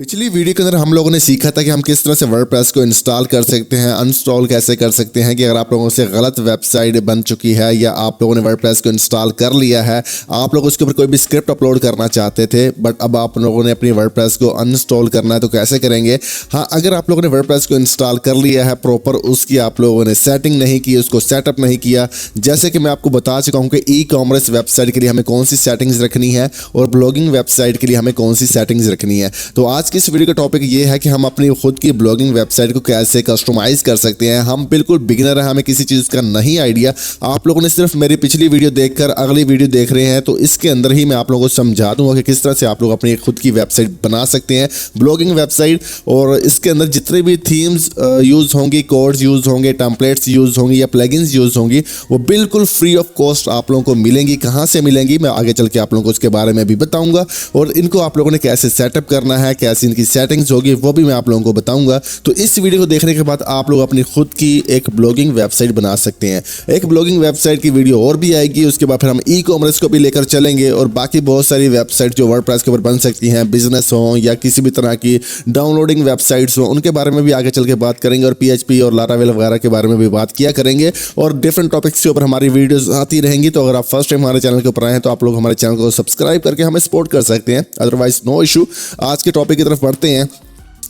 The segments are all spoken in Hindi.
पिछली वीडियो के अंदर हम लोगों ने सीखा था कि हम किस तरह से वर्डप्रेस को इंस्टॉल कर सकते हैं, अनइंस्टॉल कैसे कर सकते हैं कि अगर आप लोगों से गलत वेबसाइट बन चुकी है या आप लोगों ने वर्डप्रेस को इंस्टॉल कर लिया है, आप लोग उसके ऊपर कोई भी स्क्रिप्ट अपलोड करना चाहते थे बट अब आप लोगों ने अपनी वर्डप्रेस को अनइंस्टॉल करना है तो कैसे करेंगे। हाँ, अगर आप लोगों ने वर्डप्रेस को इंस्टॉल कर लिया है प्रॉपर, उसकी आप लोगों ने सेटिंग नहीं की, उसको सेटअप नहीं किया, जैसे कि मैं आपको बता चुका हूँ कि ई कॉमर्स वेबसाइट के लिए हमें कौन सी सेटिंग्स रखनी है और ब्लॉगिंग वेबसाइट के लिए हमें कौन सी सेटिंग्स रखनी है। तो आज की इस वीडियो का टॉपिक ये है कि हम अपनी खुद की ब्लॉगिंग वेबसाइट को कैसे कस्टमाइज कर सकते हैं। हम बिल्कुल बिगिनर हैं, हमें किसी चीज़ का नहीं आइडिया। आप लोगों ने सिर्फ मेरी पिछली वीडियो देखकर अगली वीडियो देख रहे हैं, तो इसके अंदर ही मैं आप लोगों को समझा दूंगा कि किस तरह से आप लोग अपनी खुद की वेबसाइट बना सकते हैं, ब्लॉगिंग वेबसाइट। और इसके अंदर जितने भी थीम्स यूज़ होंगी, कोड्स यूज़ होंगे, टेम्पलेट्स यूज़ होंगी या प्लगइन्स यूज़ होंगी, वो बिल्कुल फ्री ऑफ कॉस्ट आप लोगों को मिलेंगी। कहाँ से मिलेंगी मैं आगे चल के आप लोगों को उसके बारे में भी बताऊंगा, और इनको आप लोगों ने कैसे सेटअप करना है, कैसे इनकी सेटिंग्स होगी वो भी मैं आप लोगों को बताऊंगा। तो इस वीडियो को देखने के बाद आप लोग अपनी खुद की एक ब्लॉगिंग वेबसाइट बना सकते हैं। एक ब्लॉगिंग वेबसाइट की वीडियो और भी आएगी, उसके बाद फिर हम ई कॉमर्स को भी लेकर चलेंगे और बाकी बहुत सारी वेबसाइट जो वर्डप्रेस के ऊपर बन सकती हैं, बिजनेस हो या किसी भी तरह की डाउनलोडिंग वेबसाइट्स हो, उनके बारे में भी आगे चल के बात करेंगे और PHP और लारावेल वगैरह के बारे में भी बात किया करेंगे और डिफरेंट टॉपिक्स के ऊपर हमारी वीडियोस आती रहेंगी। तो अगर आप फर्स्ट टाइम हमारे चैनल के ऊपर आए हैं तो आप लोग हमारे चैनल को सब्सक्राइब करके हमें सपोर्ट कर सकते हैं, अदरवाइज नो इशू। आज के टॉपिक की तरफ बढ़ते हैं।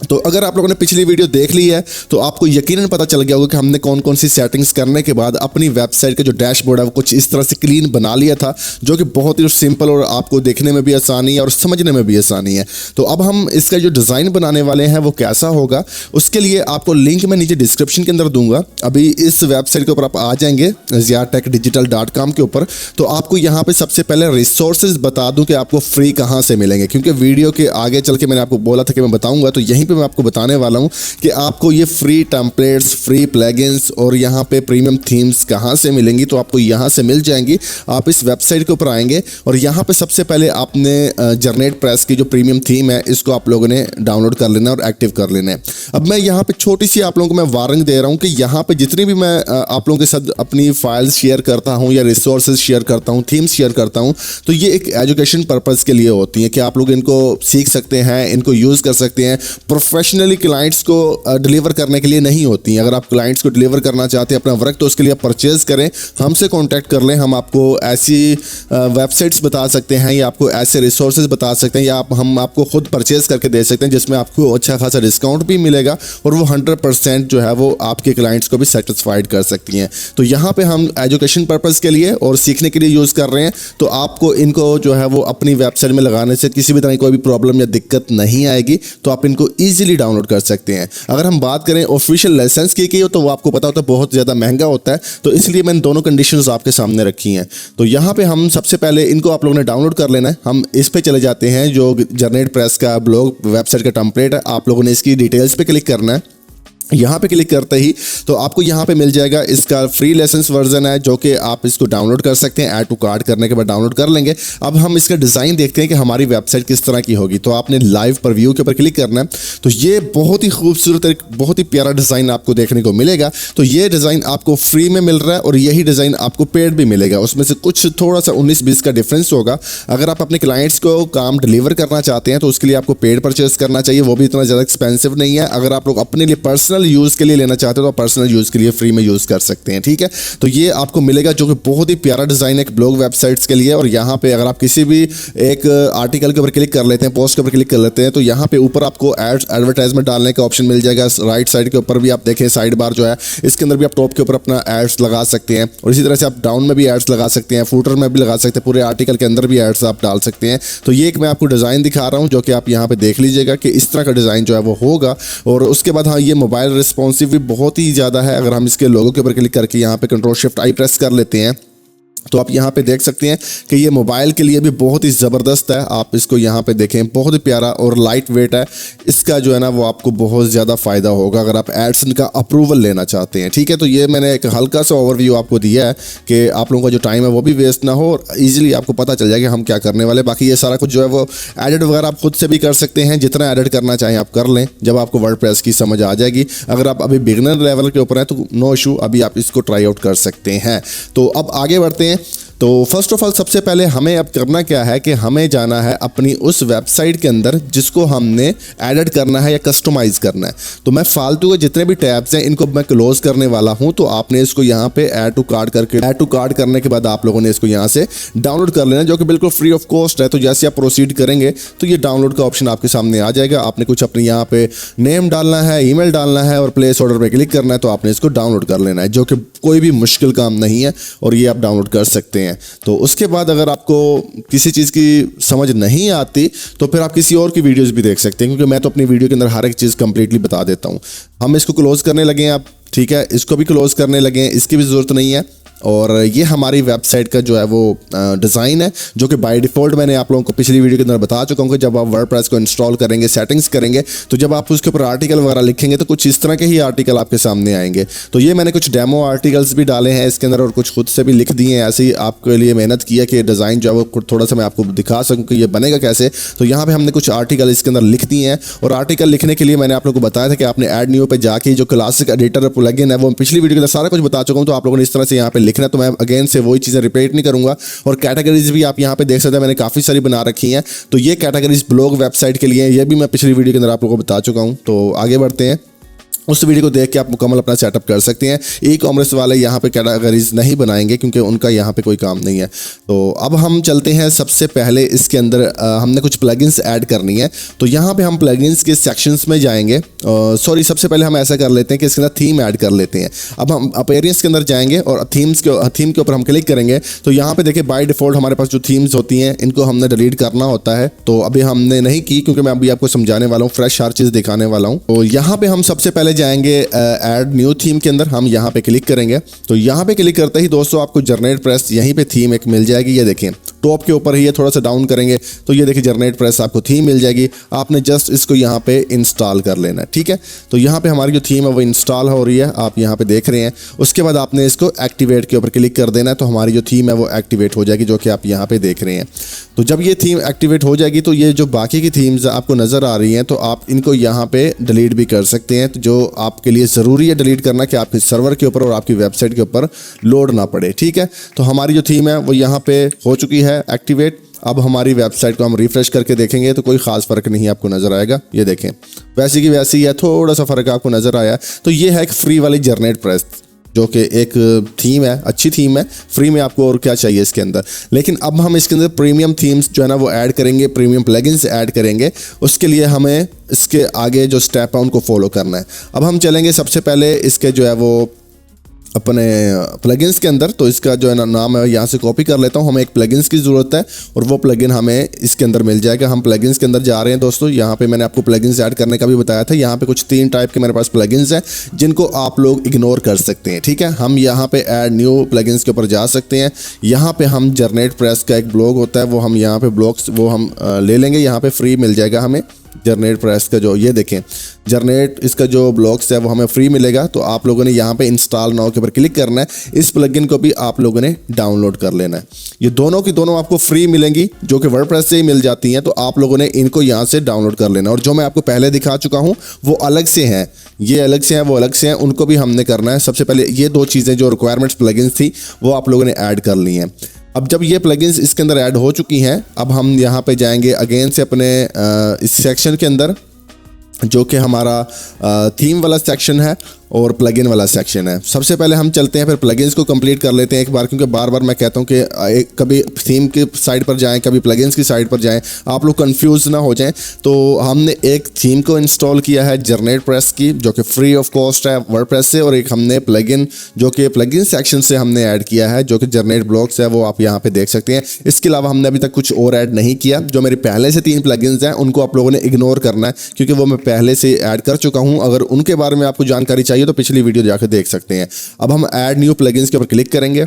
तो अगर आप लोगों ने पिछली वीडियो देख ली है तो आपको यकीनन पता चल गया होगा कि हमने कौन कौन सी सेटिंग्स करने के बाद अपनी वेबसाइट का जो डैशबोर्ड है वो कुछ इस तरह से क्लीन बना लिया था, जो कि बहुत ही सिंपल और आपको देखने में भी आसानी है और समझने में भी आसानी है। तो अब हम इसका जो डिज़ाइन बनाने वाले हैं वो कैसा होगा, उसके लिए आपको लिंक मैं नीचे डिस्क्रिप्शन के अंदर दूंगा। अभी इस वेबसाइट के ऊपर आप आ जाएंगे ziartechdigital.com के ऊपर, तो आपको यहाँ पे सबसे पहले रिसोर्सेज बता दूँ कि आपको फ्री कहाँ से मिलेंगे, क्योंकि वीडियो के आगे चल के मैंने आपको बोला था कि मैं बताऊँगा, तो यहीं पे मैं आपको बताने वाला हूं कि आपको ये फ्री टेम्पलेट्स, फ्री प्लगइन्स और यहाँ पे प्रीमियम थीम्स कहाँ से मिलेंगी। तो आपको यहाँ से मिल जाएंगी। आप इस वेबसाइट के ऊपर आएंगे और यहाँ पे सबसे पहले आपने जनरेट प्रेस की जो प्रीमियम थीम है इसको आप लोगों ने डाउनलोड कर लेना और एक्टिव कर लेना है। अब मैं यहाँ पे छोटी सी आप लोगों को मैं वार्निंग दे रहा हूँ कि यहाँ पे जितनी भी मैं आप लोगों के साथ अपनी फाइल्स शेयर करता हूँ या रिसोर्सेज शेयर करता हूँ, थीम्स शेयर करता हूँ, तो ये एक एजुकेशन पर्पज़ के लिए होती है कि आप लोग इनको सीख सकते हैं, इनको यूज़ कर सकते हैं। प्रोफेशनली क्लाइंट्स को डिलीवर करने के लिए नहीं होती हैं। अगर आप क्लाइंट्स को डिलीवर करना चाहते हैं अपना वर्क, तो उसके लिए आप परचेज करें, हमसे कांटेक्ट कर लें। हम आपको ऐसी वेबसाइट्स बता सकते हैं या आपको ऐसे रिसोर्सेज बता सकते हैं या हम आपको खुद परचेज करके दे सकते हैं, जिसमें आपको अच्छा खासा डिस्काउंट भी मिलेगा और वो 100% जो है वो आपके क्लाइंट्स को भी सेटिस्फाइड कर सकती हैं। तो यहाँ पे हम एजुकेशन पर्पज़ के लिए और सीखने के लिए यूज़ कर रहे हैं। तो आपको इनको जो है वो अपनी वेबसाइट में लगाने से किसी भी तरह की कोई भी प्रॉब्लम या दिक्कत नहीं आएगी। तो आप इनको ईजिली डाउनलोड कर सकते हैं। अगर हम बात करें ऑफिशियल लाइसेंस की तो वो आपको पता होता है बहुत ज़्यादा महंगा होता है, तो इसलिए मैंने दोनों कंडीशंस आपके सामने रखी हैं। तो यहाँ पे हम सबसे पहले इनको आप लोगों ने डाउनलोड कर लेना है। हम इस पे चले जाते हैं, जो जनरेट प्रेस का ब्लॉग वेबसाइट का टेम्पलेट है, आप लोगों ने इसकी डिटेल्स पे क्लिक करना है। यहाँ पे क्लिक करते ही तो आपको यहाँ पे मिल जाएगा इसका फ्री लाइसेंस वर्जन है, जो कि आप इसको डाउनलोड कर सकते हैं। ऐड टू कार्ट करने के बाद डाउनलोड कर लेंगे। अब हम इसका डिज़ाइन देखते हैं कि हमारी वेबसाइट किस तरह की होगी। तो आपने लाइव प्रीव्यू के ऊपर क्लिक करना है। तो ये बहुत ही खूबसूरत, एक बहुत ही प्यारा डिज़ाइन आपको देखने को मिलेगा। तो ये डिज़ाइन आपको फ्री में मिल रहा है और यही डिज़ाइन आपको पेड भी मिलेगा। उसमें से कुछ थोड़ा सा 19-20 का डिफरेंस होगा। अगर आप अपने क्लाइंट्स को काम डिलीवर करना चाहते हैं तो उसके लिए आपको पेड परचेज करना चाहिए, वो भी इतना ज़्यादा एक्सपेंसिव नहीं है। अगर आप लोग अपने लिए पर्सनल यूज़ के लिए लेना चाहते हो तो पर्सनल यूज़ के लिए फ्री में यूज़ कर सकते हैं, ठीक है। तो ये आपको मिलेगा, जो कि बहुत ही प्यारा डिज़ाइन है एक ब्लॉग वेबसाइट्स के लिए। और यहाँ पे अगर आप किसी भी एक आर्टिकल के ऊपर क्लिक कर लेते हैं, पोस्ट के ऊपर क्लिक कर लेते हैं, तो यहाँ पे ऊपर आपको एडवर्टाइजमेंट डालने का ऑप्शन मिल जाएगा। राइट साइड के ऊपर भी आप देखें, साइड बार जो है इसके अंदर भी आप टॉप के ऊपर अपना एड्स लगा सकते हैं और इसी तरह से आप डाउन में भी एड्स लगा सकते हैं, फूटर में भी लगा सकते हैं, पूरे आर्टिकल के अंदर भी एड्स आप डाल सकते हैं। तो ये एक मैं आपको डिज़ाइन दिखा रहा हूँ, जो कि आप यहाँ पे देख लीजिएगा कि इस तरह का डिज़ाइन जो है वो होगा। और उसके बाद हाँ, ये मोबाइल रिस्पॉन्सिव भी बहुत ही ज़्यादा है। अगर हम इसके लोगों के ऊपर क्लिक करके यहाँ पे Ctrl+Shift+I प्रेस कर लेते हैं तो आप यहाँ पे देख सकते हैं कि ये मोबाइल के लिए भी बहुत ही ज़बरदस्त है। आप इसको यहाँ पे देखें, बहुत ही प्यारा और लाइट वेट है। इसका जो है ना वो आपको बहुत ज़्यादा फ़ायदा होगा अगर आप एडसन का अप्रूवल लेना चाहते हैं, ठीक है। तो ये मैंने एक हल्का सा ओवरव्यू आपको दिया है कि आप लोगों का जो टाइम है वो भी वेस्ट ना हो और ईजिली आपको पता चल जाए कि हम क्या करने वाले। बाकी ये सारा कुछ जो है वो एडिट वगैरह आप खुद से भी कर सकते हैं, जितना एडिट करना चाहें आप कर लें जब आपको वर्डप्रेस की समझ आ जाएगी। अगर आप अभी बिगिनर लेवल के ऊपर हैं तो नो इशू, अभी आप इसको ट्राई आउट कर सकते हैं। तो अब आगे बढ़ते हैं। तो फर्स्ट ऑफ ऑल सबसे पहले हमें अब करना क्या है कि हमें जाना है अपनी उस वेबसाइट के अंदर जिसको हमने एडिट करना है या कस्टमाइज़ करना है। तो मैं फालतू के जितने भी टैब्स हैं इनको मैं क्लोज करने वाला हूं। तो आपने इसको यहाँ पे ऐड टू कार्ट करने के बाद आप लोगों ने इसको यहाँ से डाउनलोड कर लेना, जो कि बिल्कुल फ्री ऑफ कॉस्ट है। तो जैसे आप प्रोसीड करेंगे तो ये डाउनलोड का ऑप्शन आपके सामने आ जाएगा। आपने कुछ अपने यहाँ पे नेम डालना है, ईमेल डालना है और प्लेस ऑर्डर पे क्लिक करना है। तो आपने इसको डाउनलोड कर लेना है, जो कि कोई भी मुश्किल काम नहीं है और ये आप डाउनलोड कर सकते हैं। तो उसके बाद अगर आपको किसी चीज़ की समझ नहीं आती तो फिर आप किसी और की वीडियोस भी देख सकते हैं, क्योंकि मैं तो अपनी वीडियो के अंदर हर एक चीज़ कंप्लीटली बता देता हूँ। हम इसको क्लोज करने लगे हैं आप, ठीक है, इसको भी क्लोज करने लगे हैं, इसकी भी ज़रूरत नहीं है। और ये हमारी वेबसाइट का जो है वो डिज़ाइन है, जो कि बाय डिफ़ॉल्ट मैंने आप लोगों को पिछली वीडियो के अंदर बता चुका हूँ कि जब आप वर्डप्रेस को इंस्टॉल करेंगे, सेटिंग्स करेंगे, तो जब आप उसके ऊपर आर्टिकल वगैरह लिखेंगे तो कुछ इस तरह के ही आर्टिकल आपके सामने आएंगे। तो ये मैंने कुछ डेमो आर्टिकल्स भी डाले हैं इसके अंदर और कुछ खुद से भी लिख दिए हैं। ऐसे ही आपके लिए मेहनत की है कि डिज़ाइन जो है वो थोड़ा सा मैं आपको दिखा सकूँ कि ये बनेगा कैसे। तो यहाँ पर हमने कुछ आर्टिकल इसके अंदर लिख दिए हैं। और आर्टिकल लिखने के लिए मैंने आप लोगों को बताया था कि आपने ऐड न्यू पे जाके जो क्लासिक एडिटर प्लगइन है वो पिछली वीडियो के अंदर सारा कुछ बता चुका हूँ। तो आप लोगों ने इस तरह से यहाँ पे लिखना है। तो मैं अगेन से वही चीज़ें रिपीट नहीं करूंगा। और कैटेगरीज भी आप यहाँ पे देख सकते हैं, मैंने काफ़ी सारी बना रखी हैं। तो ये कैटेगरीज ब्लॉग वेबसाइट के लिए, ये भी मैं पिछली वीडियो के अंदर आप लोगों को बता चुका हूँ। तो आगे बढ़ते हैं, उस वीडियो को देख के आप मुकम्मल अपना सेटअप कर सकते हैं। ई कॉमर्स वाले यहाँ पे कैटेगरीज नहीं बनाएंगे क्योंकि उनका यहाँ पे कोई काम नहीं है। तो अब हम चलते हैं, सबसे पहले इसके अंदर हमने कुछ प्लगइन्स ऐड करनी है। तो यहाँ पे हम प्लगइन्स के सेक्शंस में जाएंगे। सबसे पहले हम ऐसा कर लेते हैं कि इसके अंदर थीम ऐड कर लेते हैं। अब हम अपीयरेंस के अंदर जाएंगे और थीम के ऊपर हम क्लिक करेंगे। तो यहाँ पे देखिए बाय डिफॉल्ट हमारे पास जो थीम्स होती हैं इनको हमने डिलीट करना होता है। तो अभी हमने नहीं की क्योंकि मैं अभी आपको समझाने वाला हूँ, फ्रेश हर चीज़ दिखाने वाला हूँ। तो यहाँ पे हम सबसे पहले जाएंगे ऐड न्यू थीम के अंदर, हम यहाँ पे क्लिक करेंगे। तो यहाँ पे क्लिक करते ही दोस्तों आपको जनरेट प्रेस यहीं पे थीम एक मिल जाएगी। ये देखें टॉप के ऊपर ही है, थोड़ा सा डाउन करेंगे तो ये देखिए जनरेट प्रेस आपको थीम मिल जाएगी। आपने जस्ट इसको यहाँ पे इंस्टॉल कर लेना है, ठीक है। तो यहाँ पे हमारी जो थीम है वो इंस्टॉल हो रही है, आप यहाँ पे देख रहे हैं। उसके बाद आपने इसको एक्टिवेट के ऊपर क्लिक कर देना है। तो हमारी जो थीम है वो एक्टिवेट हो जाएगी, जो कि आप यहाँ पे देख रहे हैं। तो जब ये थीम एक्टिवेट हो जाएगी तो ये जो बाकी की थीम्स आपको नज़र आ रही हैं तो आप इनको यहाँ पे डिलीट भी कर सकते हैं। तो जो आपके लिए ज़रूरी है डिलीट करना कि आपके सर्वर के ऊपर और आपकी वेबसाइट के ऊपर लोड ना पड़े, ठीक है। तो हमारी जो थीम है वो यहाँ पे हो चुकी है एक्टिवेट। अब हमारी वेबसाइट को हम रिफ्रेश करके देखेंगे तो कोई ख़ास फ़र्क नहीं आपको नज़र आएगा। ये देखें वैसी की वैसी है, थोड़ा सा फ़र्क आपको नज़र आया। तो ये है एक फ्री वाली जनरेट प्रेस, जो कि एक थीम है, अच्छी थीम है, फ्री में आपको और क्या चाहिए इसके अंदर। लेकिन अब हम इसके अंदर प्रीमियम थीम्स जो है ना वो ऐड करेंगे, प्रीमियम प्लगइन्स ऐड करेंगे। उसके लिए हमें इसके आगे जो स्टेप है उनको फॉलो करना है। अब हम चलेंगे सबसे पहले इसके जो है वो अपने प्लगइन्स के अंदर। तो इसका जो है ना नाम है यहाँ से कॉपी कर लेता हूँ। हमें एक प्लगइन्स की ज़रूरत है और वो प्लगइन हमें इसके अंदर मिल जाएगा। हम प्लगइन्स के अंदर जा रहे हैं दोस्तों। यहाँ पे मैंने आपको प्लगइन्स ऐड करने का भी बताया था। यहाँ पे कुछ 3 टाइप के मेरे पास प्लगइन्स हैं जिनको आप लोग इग्नोर कर सकते हैं, ठीक है। हम यहाँ पे ऐड न्यू प्लगइन्स के ऊपर जा सकते हैं। यहाँ पे हम जनरेट प्रेस का एक ब्लॉग होता है, वो हम यहाँ पे ब्लॉग्स वो हम ले लेंगे। यहाँ पे फ्री मिल जाएगा हमें जनरेट प्रेस का, जो ये देखें जनरेट इसका जो ब्लॉक्स है वो हमें फ्री मिलेगा। तो आप लोगों ने यहाँ पे इंस्टॉल नाउ के ऊपर क्लिक करना है। इस प्लगइन को भी आप लोगों ने डाउनलोड कर लेना है। ये दोनों की दोनों आपको फ्री मिलेंगी, जो कि वर्डप्रेस से ही मिल जाती हैं। तो आप लोगों ने इनको यहाँ से डाउनलोड कर लेना। और जो मैं आपको पहले दिखा चुका हूँ वो अलग से हैं, ये अलग से हैं, वो अलग से हैं, उनको भी हमने करना है। सबसे पहले ये 2 चीज़ें जो रिक्वायरमेंट्स प्लगइन्स थी वो आप लोगों ने ऐड कर ली हैं। अब जब ये प्लगइन्स इसके अंदर ऐड हो चुकी हैं, अब हम यहाँ पे जाएंगे अगेन से अपने इस सेक्शन के अंदर, जो कि हमारा थीम वाला सेक्शन है और प्लगइन वाला सेक्शन है। सबसे पहले हम चलते हैं, फिर प्लगइन्स को कंप्लीट कर लेते हैं एक बार, क्योंकि बार बार मैं कहता हूं कि कभी थीम की साइड पर जाएं, कभी प्लगइन्स की साइड पर जाएं, आप लोग कंफ्यूज ना हो जाएं। तो हमने एक थीम को इंस्टॉल किया है जनरेट प्रेस की, जो कि फ्री ऑफ कॉस्ट है वर्डप्रेस से, और एक हमने प्लगइन जो कि प्लगइन सेक्शन से हमने ऐड किया है, जो कि जनरेट ब्लॉक्स है, वो आप यहाँ पे देख सकते हैं। इसके अलावा हमने अभी तक कुछ और ऐड नहीं किया। जो मेरे पहले से 3 प्लगइन्स हैं उनको आप लोगों ने इग्नोर करना है, क्योंकि वो मैं पहले से ऐड कर चुका हूँ। अगर उनके बारे में आपको जानकारी चाहिए तो पिछली वीडियो जाकर देख सकते हैं। अब हम ऐड न्यू प्लगइन्स के ऊपर क्लिक करेंगे।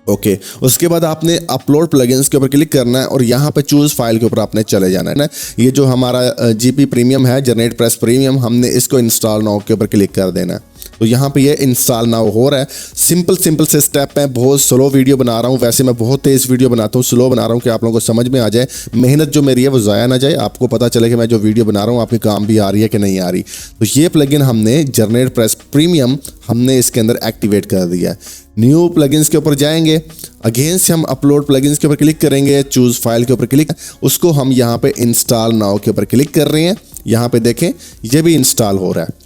ओके, उसके बाद आपने अपलोड प्लगइन्स के ऊपर क्लिक करना है और यहाँ पे चूज फाइल के ऊपर आपने चले जाना है ना। ये जो हमारा जीपी प्रीमियम है, जनरेट प्रेस प्रीमियम, हमने इसको इंस्टॉल नाउ के ऊपर क्लिक कर देना है। तो यहाँ पे ये इंस्टॉल नाउ हो रहा है। सिंपल से स्टेप है, बहुत स्लो वीडियो बना रहा हूँ। वैसे मैं बहुत तेज़ वीडियो बनाता हूँ, स्लो बना रहा हूँ कि आप लोगों को समझ में आ जाए, मेहनत जो मेरी है वो ज़ाया ना जाए, आपको पता चले कि मैं जो वीडियो बना रहा हूँ आपके काम भी आ रही है कि नहीं आ रही। तो ये प्लगइन हमने जनरेट प्रेस प्रीमियम हमने इसके अंदर एक्टिवेट कर दिया है। न्यू प्लगइन्स के ऊपर जाएंगे, अगेन से हम अपलोड प्लगइन्स के ऊपर क्लिक करेंगे, चूज़ फाइल के ऊपर क्लिक, उसको हम यहाँ पे इंस्टॉल नाउ के ऊपर क्लिक कर रहे हैं। यहाँ पे देखें ये भी इंस्टॉल हो रहा है।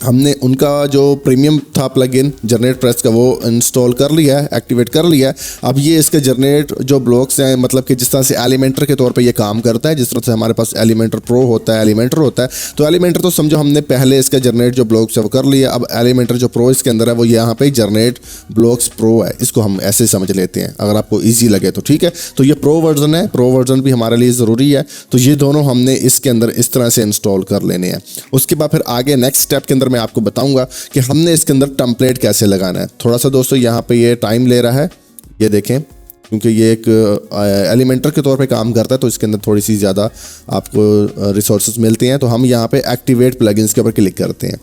हमने उनका जो प्रीमियम था प्लगइन जनरेट प्रेस का वो इंस्टॉल कर लिया है, एक्टिवेट कर लिया है। अब ये इसके जनरेट जो ब्लॉक्स हैं, मतलब कि जिस तरह से एलिमेंटर के तौर पे ये काम करता है, जिस तरह से हमारे पास एलिमेंटर प्रो होता है, एलिमेंटर होता है, तो एलिमेंटर तो समझो हमने पहले इसका जनरेट जो ब्लॉक्स है वो कर लिया। अब एलिमेंटर जो प्रो इसके अंदर है वो यहाँ पे जनरेट ब्लॉक्स प्रो है, इसको हम ऐसे समझ लेते हैं अगर आपको ईजी लगे तो, ठीक है। तो ये प्रो वर्जन है, प्रो वर्जन भी हमारे लिए ज़रूरी है। तो ये दोनों हमने इसके अंदर इस तरह से इंस्टॉल कर लेने हैं। उसके बाद फिर आगे नेक्स्ट स्टेप के अंदर मैं आपको बताऊंगा कि हमने इसके अंदर टेम्पलेट कैसे लगाना है। थोड़ा सा दोस्तों यहाँ पे ये टाइम ले रहा है, ये देखें, क्योंकि ये एक एलिमेंटर के तौर पे काम करता है तो इसके अंदर थोड़ी सी ज़्यादा आपको रिसोर्सेज मिलते हैं। तो हम यहाँ पे एक्टिवेट प्लगइन्स के ऊपर क्लिक करते हैं।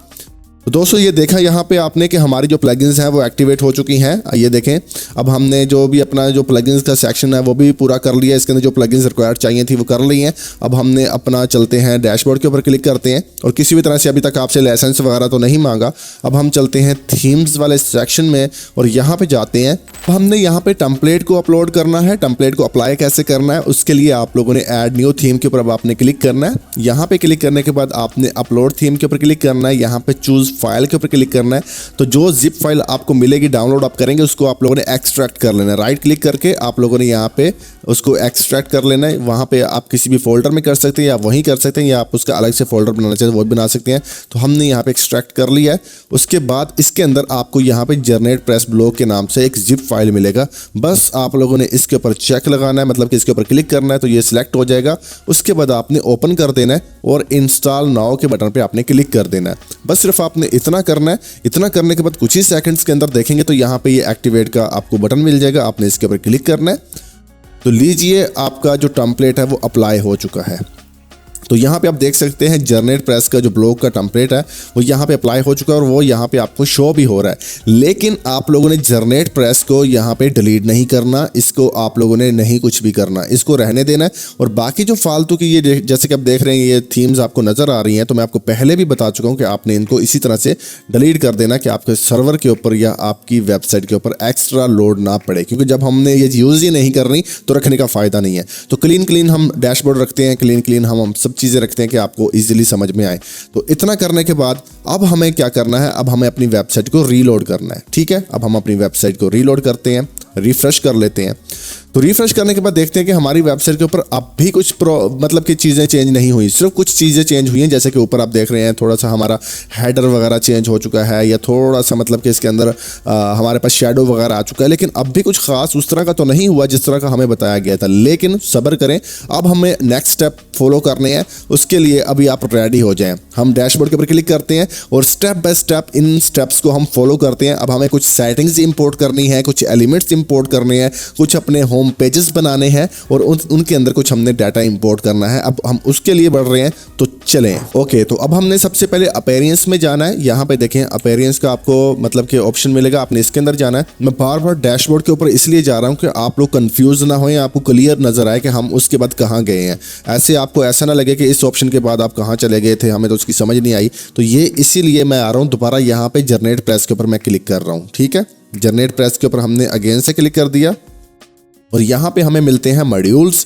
तो दोस्तों ये देखा यहाँ पे आपने कि हमारी जो प्लगइन्स हैं वो एक्टिवेट हो चुकी हैं। ये देखें, अब हमने जो भी अपना जो प्लगइन्स का सेक्शन है वो भी पूरा कर लिया। इसके अंदर जो प्लगइन्स रिक्वायर्ड चाहिए थी वो कर ली हैं। अब हमने अपना चलते हैं डैशबोर्ड के ऊपर क्लिक करते हैं, और किसी भी तरह से अभी तक आपसे लाइसेंस वगैरह तो नहीं मांगा। अब हम चलते हैं थीम्स वाले सेक्शन में और यहाँ पे जाते हैं। तो हमने यहाँ पे टेम्पलेट को अपलोड करना है। टेम्पलेट को अप्लाई कैसे करना है उसके लिए आप लोगों ने ऐड न्यू थीम के ऊपर अब आपने क्लिक करना है। यहाँ पे क्लिक करने के बाद आपने अपलोड थीम के ऊपर क्लिक करना है। यहाँ पे चूज फाइल के ऊपर क्लिक करना है। तो जो जिप फाइल आपको मिलेगी डाउनलोड आप करेंगे उसको आप लोगों ने एक्सट्रैक्ट कर लेना है। राइट क्लिक करके आप लोगों ने यहाँ पे उसको एक्सट्रैक्ट कर लेना है। वहाँ पे आप किसी भी फोल्डर में कर सकते हैं या वहीं कर सकते हैं, या आप उसका अलग से फोल्डर बनाना चाहते हैं वो भी बना सकते हैं। तो हमने यहाँ पे एक्सट्रैक्ट कर लिया है। उसके बाद इसके अंदर आपको यहाँ पे जनरेट प्रेस ब्लॉक के नाम से एक जिप फाइल मिलेगा। बस आप लोगों ने इसके ऊपर चेक लगाना है, मतलब कि इसके ऊपर क्लिक करना है तो ये सिलेक्ट हो जाएगा। उसके बाद आपने ओपन कर देना है और इंस्टॉल नाउ के बटन पे आपने क्लिक कर देना है। बस सिर्फ आपने इतना करना है। इतना करने के बाद कुछ ही सेकंड्स के अंदर देखेंगे तो यहाँ पे ये एक्टिवेट का आपको बटन मिल जाएगा। आपने इसके ऊपर क्लिक करना है। तो लीजिए आपका जो टेम्पलेट है वो अप्लाई हो चुका है। तो यहाँ पे आप देख सकते हैं जनरेट प्रेस का जो ब्लॉक का टेम्पलेट है वो यहाँ पे अप्लाई हो चुका है और वो यहाँ पे आपको शो भी हो रहा है। लेकिन आप लोगों ने जनरेट प्रेस को यहाँ पे डिलीट नहीं करना, इसको आप लोगों ने नहीं कुछ भी करना, इसको रहने देना है। और बाकी जो फालतू की ये जैसे कि आप देख रहे हैं ये थीम्स आपको नज़र आ रही हैं, तो मैं आपको पहले भी बता चुका हूँ कि आपने इनको इसी तरह से डिलीट कर देना कि आपके सर्वर के ऊपर या आपकी वेबसाइट के ऊपर एक्स्ट्रा लोड ना पड़े, क्योंकि जब हमने ये यूज़ ही नहीं करनी तो रखने का फ़ायदा नहीं है। तो क्लीन हम डैशबोर्ड रखते हैं, क्लीन हम सब चीज़ें रखते हैं कि आपको इजीली समझ में आए। तो इतना करने के बाद अब हमें क्या करना है, अब हमें अपनी वेबसाइट को रीलोड करना है। ठीक है, अब हम अपनी वेबसाइट को रीलोड करते हैं, रिफ्रेश कर लेते हैं। तो रिफ्रेश करने के बाद देखते हैं कि हमारी वेबसाइट के ऊपर अब भी कुछ मतलब कि चीज़ें चेंज नहीं हुई, सिर्फ कुछ चीज़ें चेंज हुई हैं। जैसे कि ऊपर आप देख रहे हैं थोड़ा सा हमारा हेडर वगैरह चेंज हो चुका है, या थोड़ा सा मतलब कि इसके अंदर हमारे पास शेडो वगैरह आ चुका है। लेकिन अब भी कुछ खास उस तरह का तो नहीं हुआ जिस तरह का हमें बताया गया था। लेकिन सब्र करें, अब हमें नेक्स्ट स्टेप फॉलो करने हैं। उसके लिए अभी आप रेडी हो जाएं। हम डैशबोर्ड के ऊपर क्लिक करते हैं और step by step in steps को हम फॉलो करते हैं। अब हमें कुछ सेटिंग्स इंपोर्ट करनी है, कुछ एलिमेंट्स इंपोर्ट करने हैं, कुछ अपने होम पेजेस बनाने हैं और उनके अंदर कुछ हमने डाटा इंपोर्ट करना है। अब हम उसके लिए बढ़ रहे हैं, तो चलें। ओके, तो अब हमने सबसे पहले अपीयरेंस में जाना है। यहाँ पे देखें अपीयरेंस का आपको मतलब कि ऑप्शन मिलेगा, आपने इसके अंदर जाना है। मैं बार बार डैशबोर्ड के ऊपर इसलिए जा रहा हूँ कि आप लोग कंफ्यूज ना हों, आपको क्लियर नजर आए कि हम उसके बाद कहाँ गए हैं। ऐसे आपको ऐसा ना लगे कि इस ऑप्शन के बाद आप कहाँ चले गए थे, हमें तो उसकी समझ नहीं आई। तो ये इसीलिए मैं आ रहा हूँ दोबारा यहाँ पे जनरेट प्रेस के ऊपर मैं क्लिक कर रहा हूँ। ठीक है, जनरेट प्रेस के ऊपर हमने अगेन से क्लिक कर दिया और यहाँ पे हमें मिलते हैं मॉड्यूल्स।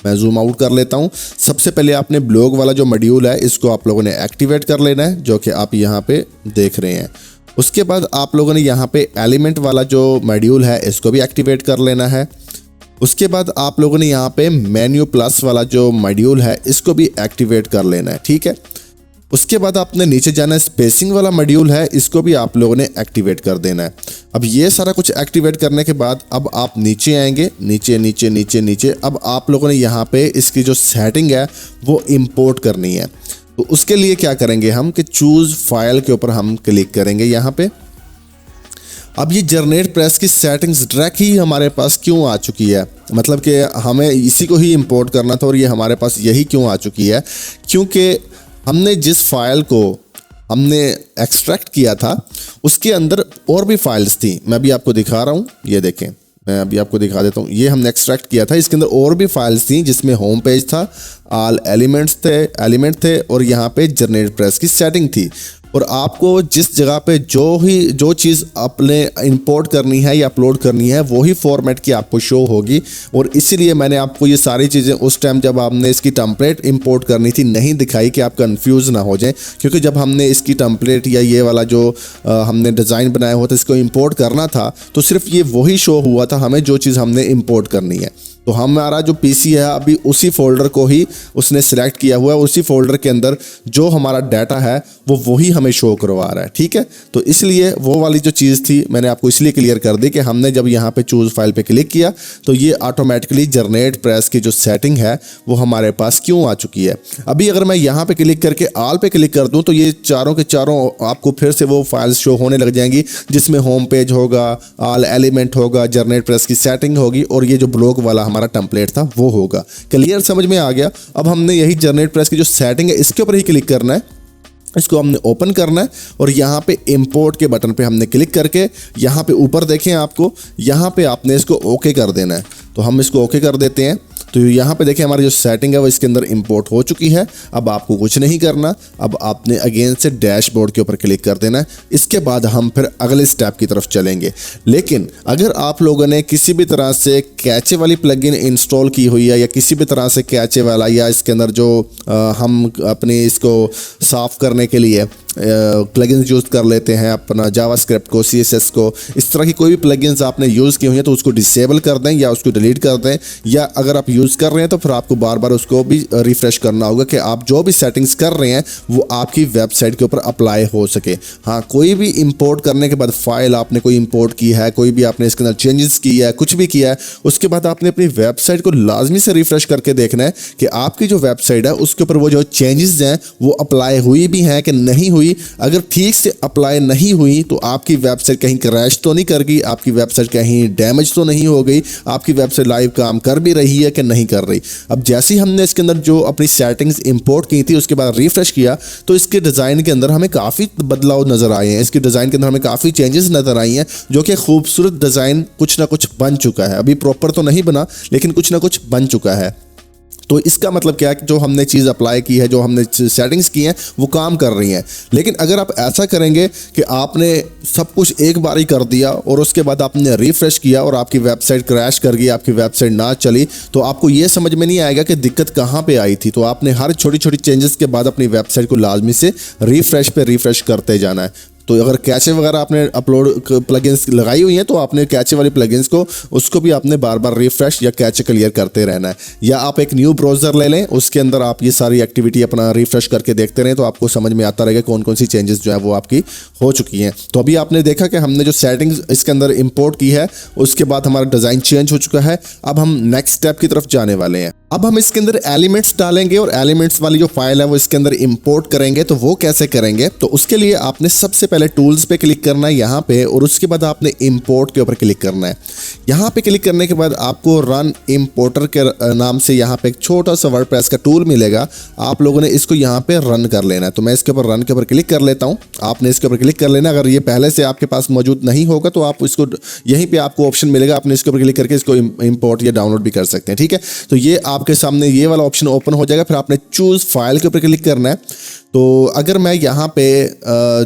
मैं जूम आउट कर लेता हूँ। सबसे पहले आपने ब्लॉग वाला जो मॉड्यूल है इसको आप लोगों ने एक्टिवेट कर लेना है, जो कि आप यहाँ पे देख रहे हैं। उसके बाद आप लोगों ने यहाँ पे एलिमेंट वाला जो मॉड्यूल है इसको भी एक्टिवेट कर लेना है। उसके बाद आप लोगों ने यहाँ पे मेन्यू प्लस वाला जो मॉड्यूल है इसको भी एक्टिवेट कर लेना है। ठीक है, उसके बाद आपने नीचे जाना है, स्पेसिंग वाला मॉड्यूल है इसको भी आप लोगों ने एक्टिवेट कर देना है। अब ये सारा कुछ एक्टिवेट करने के बाद अब आप नीचे आएंगे, नीचे अब आप लोगों ने यहाँ पे इसकी जो सेटिंग है वो इंपोर्ट करनी है। तो उसके लिए क्या करेंगे हम कि चूज फाइल के ऊपर हम क्लिक करेंगे यहाँ पे। अब ये जनरेट प्रेस की सेटिंग्स डायरेक्ट ही हमारे पास क्यों आ चुकी है, मतलब कि हमें इसी को ही इंपोर्ट करना था और ये हमारे पास यही क्यों आ चुकी है, क्योंकि हमने जिस फाइल को हमने एक्सट्रैक्ट किया था उसके अंदर और भी फाइल्स थी, मैं अभी आपको दिखा रहा हूँ, ये देखें, मैं अभी आपको दिखा देता हूँ। ये हमने एक्सट्रैक्ट किया था, इसके अंदर और भी फाइल्स थी जिसमें होम पेज था, ऑल एलिमेंट थे और यहाँ पे जनरेट प्रेस की सेटिंग थी। और आपको जिस जगह पे जो चीज़ आपने इंपोर्ट करनी है या अपलोड करनी है वही फॉर्मेट की आपको शो होगी। और इसीलिए मैंने आपको ये सारी चीज़ें उस टाइम जब आपने इसकी टेम्पलेट इंपोर्ट करनी थी नहीं दिखाई कि आप कंफ्यूज ना हो जाए, क्योंकि जब हमने इसकी टेम्पलेट या ये वाला जो हमने डिज़ाइन बनाया हुआ था इसको इंपोर्ट करना था तो सिर्फ ये वही शो हुआ था हमें जो चीज़ हमने इंपोर्ट करनी है। तो हमारा जो पीसी है अभी उसी फोल्डर को ही उसने सिलेक्ट किया हुआ है, उसी फोल्डर के अंदर जो हमारा डाटा है वो वही हमें शो करवा रहा है। ठीक है, तो इसलिए वो वाली जो चीज़ थी मैंने आपको इसलिए क्लियर कर दी कि हमने जब यहाँ पे चूज़ फाइल पे क्लिक किया तो ये ऑटोमेटिकली जनरेट प्रेस की जो सेटिंग है वो हमारे पास क्यों आ चुकी है। अभी अगर मैं यहाँ पे क्लिक करके ऑल पे क्लिक कर दूँ तो ये चारों के चारों आपको फिर से वो फाइल्स शो होने लग जाएंगी जिसमें होम पेज होगा, ऑल एलिमेंट होगा, जनरेट प्रेस की सेटिंग होगी और ये जो ब्लॉक वाला हमारा टेम्पलेट था वो होगा। क्लियर समझ में आ गया। अब हमने यही जनरेट प्रेस की जो सेटिंग है इसके ऊपर ही क्लिक करना है, इसको हमने ओपन करना है और यहाँ पे इंपोर्ट के बटन पे हमने क्लिक करके यहाँ पे ऊपर देखें आपको, यहाँ पे आपने इसको ओके कर देना है। तो हम इसको ओके कर देते हैं। तो यहाँ पे देखें हमारी जो सेटिंग है वो इसके अंदर इंपोर्ट हो चुकी है। अब आपको कुछ नहीं करना, अब आपने अगेन से डैशबोर्ड के ऊपर क्लिक कर देना है। इसके बाद हम फिर अगले स्टेप की तरफ चलेंगे। लेकिन अगर आप लोगों ने किसी भी तरह से कैचे वाली प्लगइन इंस्टॉल की हुई है या किसी भी तरह से कैचे वाला या इसके अंदर जो हम अपने इसको साफ़ करने के लिए प्लगइन्स यूज़ कर लेते हैं अपना जावास्क्रिप्ट को, CSS को, इस तरह की कोई भी प्लगइन्स आपने यूज़ की हुई है तो उसको डिसेबल कर दें या उसको डिलीट कर दें। या अगर आप यूज़ कर रहे हैं तो फिर आपको बार बार उसको भी रिफ़्रेश करना होगा कि आप जो भी सेटिंग्स कर रहे हैं वो आपकी वेबसाइट के ऊपर अप्लाई हो सके। हाँ, कोई भी इंपोर्ट करने के बाद फाइल आपने कोई इंपोर्ट की है, कोई भी आपने इसके अंदर चेंजेस की है, कुछ भी किया है, उसके बाद आपने अपनी वेबसाइट को लाजमी से रिफ़्रेश करके देखना है कि आपकी जो वेबसाइट है उसके ऊपर वो जो चेंजेस हैं वो अप्लाई हुई भी हैं कि नहीं हुई। अगर ठीक से अप्लाई नहीं हुई तो आपकी वेबसाइट कहीं क्रैश तो नहीं कर गई, आपकी वेबसाइट कहीं डैमेज तो नहीं हो गई, आपकी वेबसाइट लाइव काम कर भी रही है कि नहीं कर रही। अब जैसे ही हमने इसके अंदर जो अपनी सेटिंग्स इंपोर्ट की थी उसके बाद रिफ्रेश किया तो इसके डिज़ाइन के अंदर हमें काफ़ी बदलाव नज़र आए हैं। इसके डिज़ाइन के अंदर हमें काफ़ी चेंजेस नज़र आई हैं जो कि खूबसूरत डिज़ाइन कुछ ना कुछ बन चुका है। अभी प्रॉपर तो नहीं बना लेकिन कुछ ना कुछ बन चुका है। तो इसका मतलब क्या है कि जो हमने चीज़ अप्लाई की है, जो हमने सेटिंग्स की हैं वो काम कर रही हैं। लेकिन अगर आप ऐसा करेंगे कि आपने सब कुछ एक बार ही कर दिया और उसके बाद आपने रिफ्रेश किया और आपकी वेबसाइट क्रैश कर गई, आपकी वेबसाइट ना चली, तो आपको ये समझ में नहीं आएगा कि दिक्कत कहाँ पे आई थी। तो आपने हर छोटी छोटी चेंजेस के बाद अपनी वेबसाइट को लाजमी से रिफ्रेश करते जाना है। तो अगर कैचे वगैरह आपने अपलोड प्लगइन्स लगाई हुई हैं तो आपने कैचे वाली प्लगइन्स को उसको भी आपने बार बार रिफ्रेश या कैचे क्लियर करते रहना है। या आप एक न्यू ब्राउज़र ले लें, उसके अंदर आप ये सारी एक्टिविटी अपना रिफ्रेश करके देखते रहें तो आपको समझ में आता रहेगा कौन कौन सी चेंजेस जो है वो आपकी हो चुकी हैं। तो अभी आपने देखा कि हमने जो सेटिंग्स इसके अंदर इंपोर्ट की है उसके बाद हमारा डिज़ाइन चेंज हो चुका है। अब हम नेक्स्ट स्टेप की तरफ जाने वाले हैं। अब हम इसके अंदर एलिमेंट्स डालेंगे और एलिमेंट्स वाली जो फाइल है वो इसके अंदर इंपोर्ट करेंगे। तो वो कैसे करेंगे, तो उसके लिए आपने सबसे पहले टूल्स पे क्लिक करना है यहाँ पे और उसके बाद आपने इंपोर्ट के ऊपर क्लिक करना है। यहाँ पे क्लिक करने के बाद आपको रन इंपोर्टर के नाम से यहाँ पे एक छोटा सा वर्डप्रेस का टूल मिलेगा। आप लोगों ने इसको यहाँ पे रन कर लेना है। तो मैं इसके ऊपर रन के ऊपर क्लिक कर लेता हूँ। आपने इसके ऊपर क्लिक कर लेना। अगर ये पहले से आपके पास मौजूद नहीं होगा तो आप इसको यहीं पे आपको ऑप्शन मिलेगा, आपने इसके ऊपर क्लिक करके इसको इंपोर्ट या डाउनलोड भी कर सकते हैं। ठीक है, तो ये आपके सामने ये वाला ऑप्शन ओपन हो जाएगा। फिर आपने चूज फाइल के ऊपर क्लिक करना है। तो अगर मैं यहाँ पे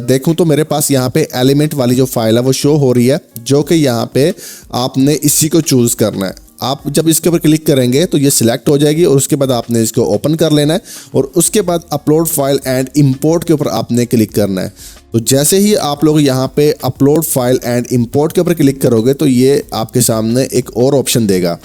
देखूँ तो मेरे पास यहाँ पे एलिमेंट वाली जो फाइल है वो शो हो रही है, जो कि यहाँ पे आपने इसी को चूज़ करना है। आप जब इसके ऊपर क्लिक करेंगे तो ये सिलेक्ट हो जाएगी और उसके बाद आपने इसको ओपन कर लेना है और उसके बाद अपलोड फाइल एंड इंपोर्ट के ऊपर आपने क्लिक करना है। तो जैसे ही आप लोग यहाँ पे अपलोड फाइल एंड इंपोर्ट के ऊपर क्लिक करोगे तो ये आपके सामने एक और ऑप्शन देगा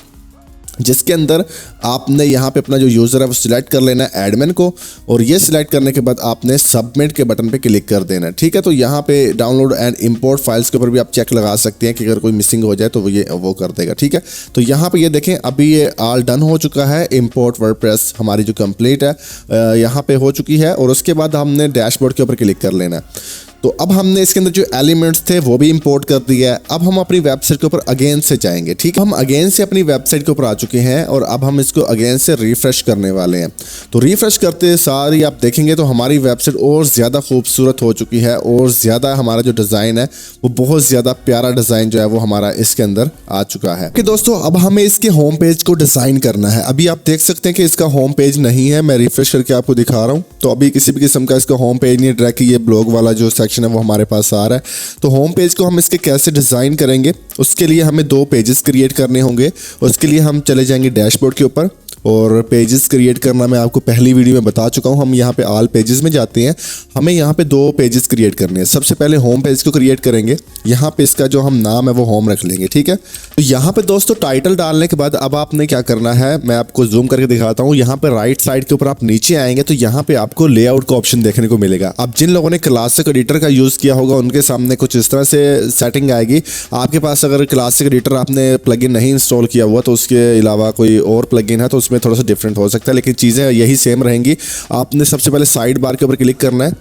जिसके अंदर आपने यहाँ पे अपना जो यूज़र है वो सिलेक्ट कर लेना है एडमिन को, और ये सिलेक्ट करने के बाद आपने सबमिट के बटन पे क्लिक कर देना है। ठीक है, तो यहाँ पे डाउनलोड एंड इंपोर्ट फाइल्स के ऊपर भी आप चेक लगा सकते हैं कि अगर कोई मिसिंग हो जाए तो वो कर देगा। ठीक है, तो यहाँ पे ये देखें अभी ये ऑल डन हो चुका है। इंपोर्ट वर्डप्रेस हमारी जो कंप्लीट है यहाँ पे हो चुकी है और उसके बाद हमने डैशबोर्ड के ऊपर क्लिक कर लेना है। तो अब हमने इसके अंदर जो एलिमेंट्स थे वो भी इंपोर्ट कर दिया है। अब हम अपनी वेबसाइट के ऊपर अगेन से जाएंगे, ठीक है। हम अगेन से अपनी वेबसाइट के ऊपर आ चुके हैं और अब हम इसको अगेन से रिफ्रेश करने वाले हैं। तो रिफ्रेश करते सार ही आप देखेंगे तो हमारी वेबसाइट और ज़्यादा खूबसूरत हो चुकी है और ज़्यादा हमारा जो डिज़ाइन है वो बहुत ज़्यादा प्यारा डिज़ाइन जो है वो हमारा इसके अंदर आ चुका है। कि दोस्तों अब हमें इसके होम पेज को डिज़ाइन करना है। अभी आप देख सकते हैं कि इसका होम पेज नहीं है, मैं रिफ्रेश करके आपको दिखा रहा हूँ। तो अभी किसी भी किस्म का इसका होम पेज नहीं, डायरेक्ट ये ब्लॉग वाला जो सेक्शन है वो हमारे पास आ रहा है। तो होम पेज को हम इसके कैसे डिज़ाइन करेंगे, उसके लिए हमें 2 पेजेस क्रिएट करने होंगे। उसके लिए हम चले जाएंगे डैशबोर्ड के ऊपर और पेजेस क्रिएट करना मैं आपको पहली वीडियो में बता चुका हूं। हम यहां पे ऑल पेजेस में जाते हैं, हमें यहां पे 2 पेजेस क्रिएट करने हैं। सबसे पहले होम पेज को क्रिएट करेंगे, यहां पे इसका जो हम नाम है वो होम रख लेंगे, ठीक है। तो यहां पे दोस्तों टाइटल डालने के बाद अब आपने क्या करना है, मैं आपको जूम करके दिखाता हूं। यहां पे राइट साइड के ऊपर आप नीचे आएंगे तो यहां पे आपको लेआउट का ऑप्शन देखने को मिलेगा। अब जिन लोगों ने क्लासिक एडिटर का यूज़ किया होगा उनके सामने कुछ इस तरह से सेटिंग आएगी। आपके पास अगर क्लासिक एडिटर आपने प्लगइन नहीं इंस्टॉल किया हुआ तो उसके अलावा कोई और प्लगइन है तो उसमें थोड़ा सा डिफरेंट हो सकता है, लेकिन चीज़ें यही सेम रहेंगी। आपने सबसे पहले साइड बार के ऊपर क्लिक करना है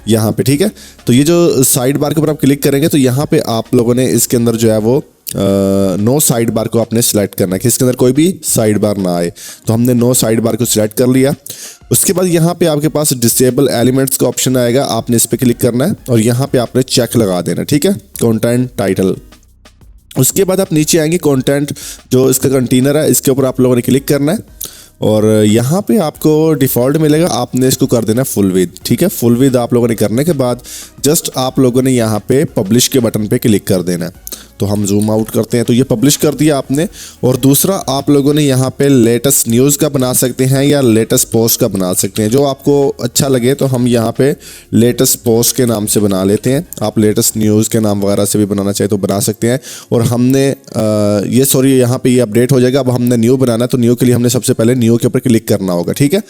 यहाँ पे, ठीक है। तो ये जो साइड बार के ऊपर आप क्लिक करेंगे तो यहाँ पे आप लोगों ने इसके अंदर जो है वो नो साइड बार को आपने सेलेक्ट करना है कि इसके अंदर कोई भी साइड बार ना आए। तो हमने नो साइड बार को सिलेक्ट कर लिया। उसके बाद यहाँ पे आपके पास डिसेबल एलिमेंट्स का ऑप्शन आएगा, आपने इस पर क्लिक करना है और यहाँ पे आपने चेक लगा देना, ठीक है, कंटेंट टाइटल। उसके बाद आप नीचे आएंगे, कंटेंट जो इसका कंटेनर है इसके ऊपर आप लोगों ने क्लिक करना है और यहाँ पे आपको डिफ़ॉल्ट मिलेगा, आपने इसको कर देना फुल विद, ठीक है। फुल विद आप लोगों ने करने के बाद जस्ट आप लोगों ने यहाँ पे पब्लिश के बटन पे क्लिक कर देना है। तो हम जूम आउट करते हैं तो ये पब्लिश कर दिया आपने। और दूसरा आप लोगों ने यहाँ पे लेटेस्ट न्यूज़ का बना सकते हैं या लेटेस्ट पोस्ट का बना सकते हैं, जो आपको अच्छा लगे। तो हम यहाँ पे लेटेस्ट पोस्ट के नाम से बना लेते हैं, आप लेटेस्ट न्यूज़ के नाम वगैरह से भी बनाना चाहे तो बना सकते हैं। और हमने यहाँ पे ये अपडेट हो जाएगा। अब हमने न्यू बनाना है तो न्यू के लिए हमने सबसे पहले न्यू के ऊपर क्लिक करना होगा, ठीक है।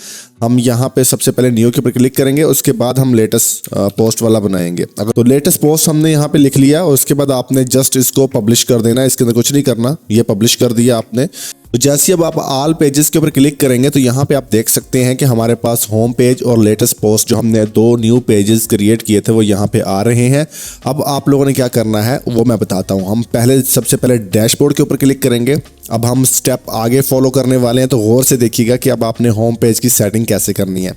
हम यहाँ पे सबसे पहले न्यू के ऊपर क्लिक करेंगे, उसके बाद हम लेटेस्ट पोस्ट वाला बनाएंगे। अगर तो लेटेस्ट पोस्ट हमने यहाँ पे लिख लिया और उसके बाद आपने जस्ट इसको पब्लिश कर देना है, इसके अंदर कुछ नहीं करना, ये पब्लिश कर दिया आपने। तो जैसे अब आप ऑल पेजेस के ऊपर क्लिक करेंगे तो यहाँ पे आप देख सकते हैं कि हमारे पास होम पेज और लेटेस्ट पोस्ट जो हमने 2 न्यू पेजेस क्रिएट किए थे वो यहाँ पे आ रहे हैं। अब आप लोगों ने क्या करना है वो मैं बताता हूँ। हम सबसे पहले डैशबोर्ड के ऊपर क्लिक करेंगे। अब हम स्टेप आगे फॉलो करने वाले हैं, तो गौर से देखिएगा कि अब आपने होम पेज की सेटिंग कैसे करनी है।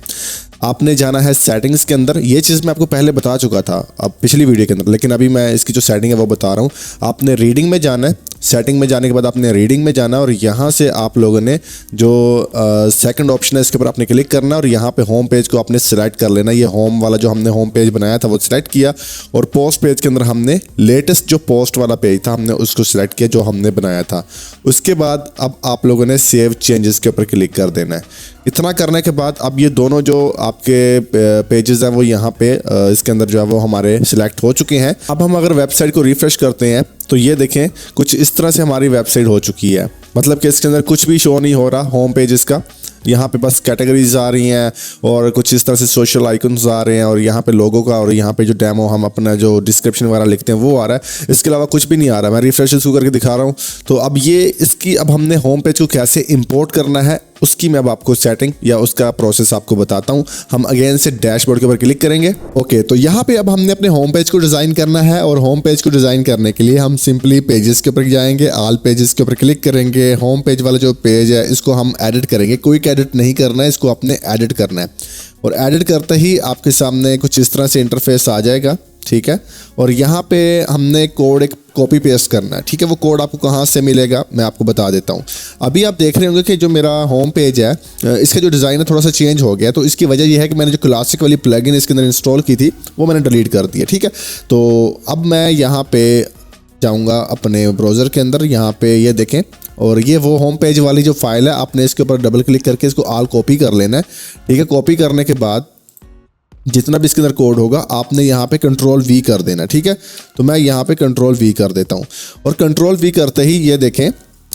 आपने जाना है सेटिंग्स के अंदर, ये चीज़ मैं आपको पहले बता चुका था अब पिछली वीडियो के अंदर, लेकिन अभी मैं इसकी जो सेटिंग है वो बता रहा हूँ। आपने रीडिंग में जाना है, सेटिंग में जाने के बाद आपने रीडिंग में जाना और यहाँ से आप लोगों ने जो सेकंड ऑप्शन है इसके ऊपर आपने क्लिक करना और यहाँ पे होम पेज को आपने सिलेक्ट कर लेना। ये होम वाला जो हमने होम पेज बनाया था वो सिलेक्ट किया और पोस्ट पेज के अंदर हमने लेटेस्ट जो पोस्ट वाला पेज था हमने उसको सिलेक्ट किया जो हमने बनाया था। उसके बाद अब आप लोगों ने सेव चेंजेस के ऊपर क्लिक कर देना है। इतना करने के बाद अब ये दोनों जो आपके पेजेस हैं वो यहाँ पे इसके अंदर जो है वो हमारे सिलेक्ट हो चुके हैं। अब हम अगर वेबसाइट को रिफ्रेश करते हैं तो ये देखें कुछ इस तरह से हमारी वेबसाइट हो चुकी है, मतलब कि इसके अंदर कुछ भी शो नहीं हो रहा होम पेजेस का। यहाँ पे बस कैटेगरीज आ रही हैं और कुछ इस तरह से सोशल आइकन्स आ रहे हैं और यहाँ पे लोगों का और यहाँ पे जो डेमो हम अपना जो डिस्क्रिप्शन वगैरह लिखते हैं वो आ रहा है। इसके अलावा कुछ भी नहीं आ रहा। मैं रिफ्रेश इसको करके दिखा रहा हूँ। तो अब ये इसकी अब हमने होम पेज को कैसे इंपोर्ट करना है उसकी मैं अब आपको सेटिंग या उसका प्रोसेस आपको बताता हूँ। हम अगेन से डैशबोर्ड के ऊपर क्लिक करेंगे। ओके, तो यहाँ पे अब हमने अपने होम पेज को डिज़ाइन करना है और होम पेज को डिज़ाइन करने के लिए हम सिंपली पेजेस के ऊपर जाएंगे, ऑल पेजेस के ऊपर क्लिक करेंगे। होम पेज वाला जो पेज है इसको हम एडिट करेंगे, क्विक एडिट नहीं करना है, इसको आपने एडिट करना है। और एडिट करते ही आपके सामने कुछ इस तरह से इंटरफेस आ जाएगा, ठीक है। और यहाँ पे हमने कोड एक कॉपी पेस्ट करना है, ठीक है। वो कोड आपको कहाँ से मिलेगा मैं आपको बता देता हूँ। अभी आप देख रहे होंगे कि जो मेरा होम पेज है इसका जो डिज़ाइन है थोड़ा सा चेंज हो गया। तो इसकी वजह यह है कि मैंने जो क्लासिक वाली प्लगइन इसके अंदर इंस्टॉल की थी वो मैंने डिलीट कर दी है, ठीक है। तो अब मैं यहाँ पे जाऊँगा अपने ब्राउज़र के अंदर, यहाँ पे ये देखें और ये वो होम पेज वाली जो फाइल है आपने इसके ऊपर डबल क्लिक करके इसको ऑल कॉपी कर लेना है, ठीक है। कॉपी करने के बाद जितना भी इसके अंदर कोड होगा आपने यहाँ पे कंट्रोल V कर देना, ठीक है। तो मैं यहाँ पे कंट्रोल V कर देता हूँ और कंट्रोल V करते ही ये देखें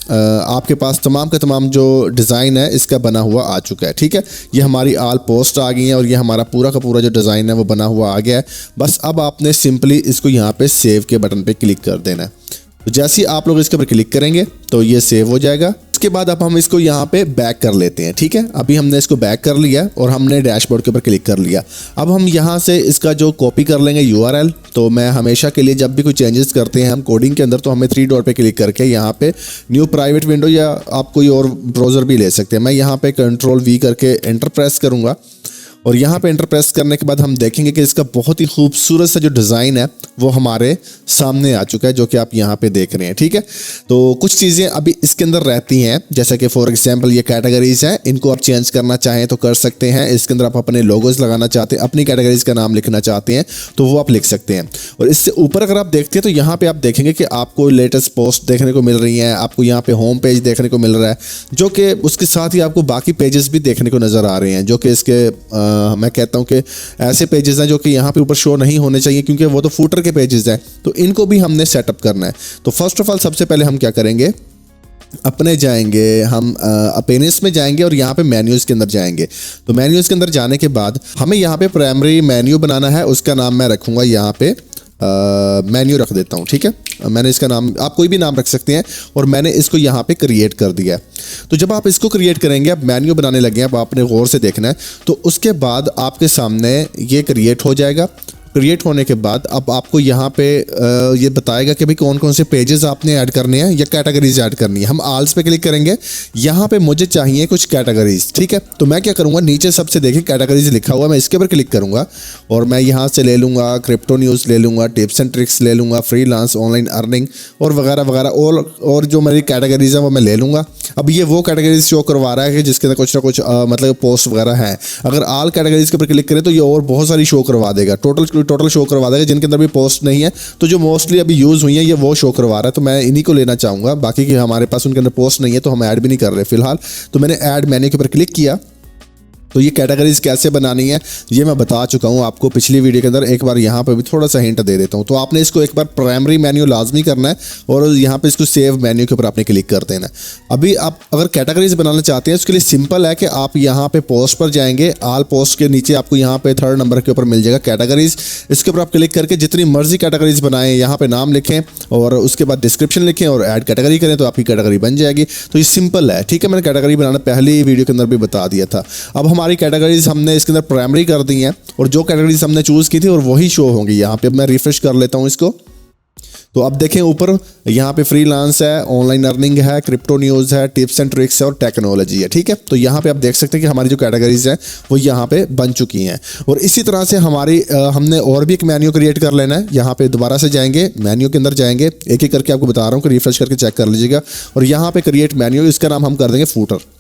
आपके पास तमाम का तमाम जो डिज़ाइन है इसका बना हुआ आ चुका है, ठीक है। ये हमारी ऑल पोस्ट आ गई है और ये हमारा पूरा का पूरा जो डिज़ाइन है वो बना हुआ आ गया है। बस अब आपने सिंपली इसको यहाँ पे सेव के बटन पे क्लिक कर देना है। तो जैसे ही आप लोग इसके ऊपर क्लिक करेंगे तो ये सेव हो जाएगा। उसके बाद अब हम इसको यहाँ पे बैक कर लेते हैं, ठीक है। अभी हमने इसको बैक कर लिया और हमने डैशबोर्ड के ऊपर क्लिक कर लिया। अब हम यहाँ से इसका जो कॉपी कर लेंगे URL, तो मैं हमेशा के लिए जब भी कोई चेंजेस करते हैं हम कोडिंग के अंदर, तो हमें 3 डॉट पे क्लिक करके यहाँ पे न्यू प्राइवेट विंडो, या आप कोई और ब्राउज़र भी ले सकते हैं। मैं यहाँ पे Ctrl+V करके एंटर प्रेस करूँगा और यहाँ पे एंटर प्रेस करने के बाद हम देखेंगे कि इसका बहुत ही खूबसूरत सा जो डिज़ाइन है वो हमारे सामने आ चुका है, जो कि आप यहाँ पे देख रहे हैं, ठीक है। तो कुछ चीज़ें अभी इसके अंदर रहती हैं, जैसे कि फॉर एग्जांपल ये कैटेगरीज हैं, इनको आप चेंज करना चाहें तो कर सकते हैं। इसके अंदर आप अपने लोगोज लगाना चाहते हैं, अपनी कैटेगरीज का नाम लिखना चाहते हैं तो वो आप लिख सकते हैं। और इससे ऊपर अगर आप देखते हैं तो यहाँ पर आप देखेंगे कि आपको लेटेस्ट पोस्ट देखने को मिल रही हैं, आपको यहाँ पे होम पेज देखने को मिल रहा है, जो कि उसके साथ ही आपको बाकी पेजेस भी देखने को नज़र आ रहे हैं, जो कि इसके मैं कहता हूं कि ऐसे पेजेस हैं जो कि यहाँ पे ऊपर शो नहीं होने चाहिए, क्योंकि वो तो फूटर के पेजेस हैं। तो इनको भी हमने सेटअप करना है। तो फर्स्ट ऑफ ऑल सबसे पहले हम क्या करेंगे, अपने जाएंगे हम अपेनिस में जाएंगे और यहाँ पे मेन्यूज़ के अंदर जाएंगे। तो मेन्यूज़ के अंदर जाने के बाद हमें यहाँ पे प्राइमरी मेन्यू बनाना है, उसका नाम मैं रखूँगा यहाँ पे मेन्यू रख देता हूँ, ठीक है। मैंने इसका नाम, आप कोई भी नाम रख सकते हैं, और मैंने इसको यहाँ पे क्रिएट कर दिया है। तो जब आप इसको क्रिएट करेंगे, अब मेन्यू बनाने लगे हैं, अब आपने गौर से देखना है, तो उसके बाद आपके सामने ये क्रिएट हो जाएगा। क्रिएट होने के बाद अब आपको यहाँ पे ये बताएगा कि भाई कौन कौन से पेजेस आपने ऐड करने हैं या कैटेगरीज ऐड करनी है। हम आल्स पे क्लिक करेंगे, यहाँ पे मुझे चाहिए कुछ कैटेगरीज, ठीक है। तो मैं क्या करूँगा, नीचे सबसे देखिए कैटेगरीज लिखा हुआ, मैं इसके ऊपर क्लिक करूँगा और मैं यहाँ से ले लूँगा क्रिप्टो न्यूज़, ले लूँगा टिप्स एंड ट्रिक्स, ले लूँगा फ्रीलांस, ऑनलाइन अर्निंग और वगैरह वगैरह, और जो मेरी कैटेगरीज है वो मैं ले लूँगा। अब ये वो कैटेगरीज शो करवा रहा है कि जिसके अंदर कुछ ना कुछ मतलब पोस्ट वगैरह है। अगर ऑल कैटेगरीज के ऊपर क्लिक करें तो ये और बहुत सारी शो करवा देगा, टोटल शो करवा देगा, जिनके अंदर भी पोस्ट नहीं है। तो जो मोस्टली अभी यूज़ हुई है ये वो शो करवा रहा है, तो मैं इन्हीं को लेना चाहूँगा। बाकी की हमारे पास उनके अंदर पोस्ट नहीं है तो हम ऐड भी नहीं कर रहे फिलहाल। तो मैंने ऐड मेन्यू के ऊपर क्लिक किया। तो ये कैटेगरीज कैसे बनानी है ये मैं बता चुका हूँ आपको पिछली वीडियो के अंदर, एक बार यहाँ पे भी थोड़ा सा हिंट दे देता हूँ। तो आपने इसको एक बार प्राइमरी मेन्यू लाजमी करना है और यहाँ पे इसको सेव मेन्यू के ऊपर आपने क्लिक कर देना है। अभी आप अगर कैटेगरीज बनाना चाहते हैं उसके लिए सिंपल है कि आप यहाँ पे पोस्ट पर जाएंगे, ऑल पोस्ट के नीचे आपको यहाँ पे 3rd नंबर के ऊपर मिल जाएगा कैटेगरीज। इसके ऊपर आप क्लिक करके जितनी मर्जी कैटेगरीज बनाएं, यहाँ पे नाम लिखें और उसके बाद डिस्क्रिप्शन लिखें और ऐड कैटेगरी करें तो आपकी कैटेगरी बन जाएगी। तो ये सिंपल है, ठीक है। मैंने कैटेगरी बनाना पहली वीडियो के अंदर भी बता दिया था। अब हमारी कैटेगरीज हमने इसके अंदर प्राइमरी कर दी हैं और जो कैटेगरीज हमने चूज की थी और वही शो होंगी यहाँ पे। मैं रिफ्रेश कर लेता हूँ इसको। तो अब देखें ऊपर यहाँ पे फ्रीलांस है, ऑनलाइन अर्निंग है, क्रिप्टो न्यूज़ है, टिप्स एंड ट्रिक्स है और टेक्नोलॉजी है, ठीक है। तो यहाँ पे आप देख सकते हैं कि हमारी जो कैटेगरीज हैं वो यहाँ पे बन चुकी हैं। और इसी तरह से हमारी हमने और भी एक मेन्यू क्रिएट कर लेना है। यहाँ पे दोबारा से जाएंगे, मेन्यू के अंदर जाएंगे, एक एक करके आपको बता रहा हूँ कि रिफ्रेश करके चेक कर लीजिएगा। और यहाँ पे क्रिएट मेन्यू, इसका नाम हम कर देंगे फूटर।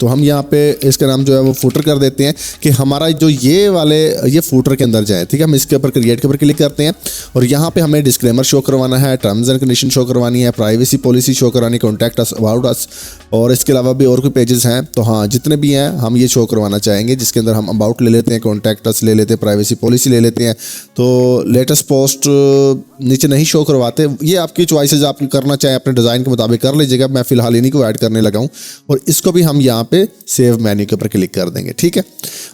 तो हम यहाँ पे इसका नाम जो है वो फूटर कर देते हैं कि हमारा जो ये फूटर के अंदर जाए, ठीक है। हम इसके ऊपर क्रिएट के ऊपर क्लिक करते हैं और यहाँ पे हमें डिस्क्लेमर शो करवाना है, टर्म्स एंड कंडीशन शो करवानी है, प्राइवेसी पॉलिसी शो करवानी, कॉन्टैक्ट अस, अबाउट अस, और इसके अलावा भी और कोई पेजेस हैं। तो हाँ, जितने भी हैं हम ये शो करवाना चाहेंगे, जिसके अंदर हम अबाउट ले लेते हैं, कॉन्टैक्ट अस ले लेते हैं, प्राइवेसी पॉलिसी ले लेते हैं। तो लेटेस्ट पोस्ट नीचे नहीं शो करवाते, ये आपकी चॉइसेस, आप करना चाहें अपने डिज़ाइन के मुताबिक कर लीजिएगा। मैं फिलहाल इन्हीं को ऐड करने लगा हूँ और इसको भी हम यहाँ पे सेव मेन्यू के ऊपर क्लिक कर देंगे, ठीक है।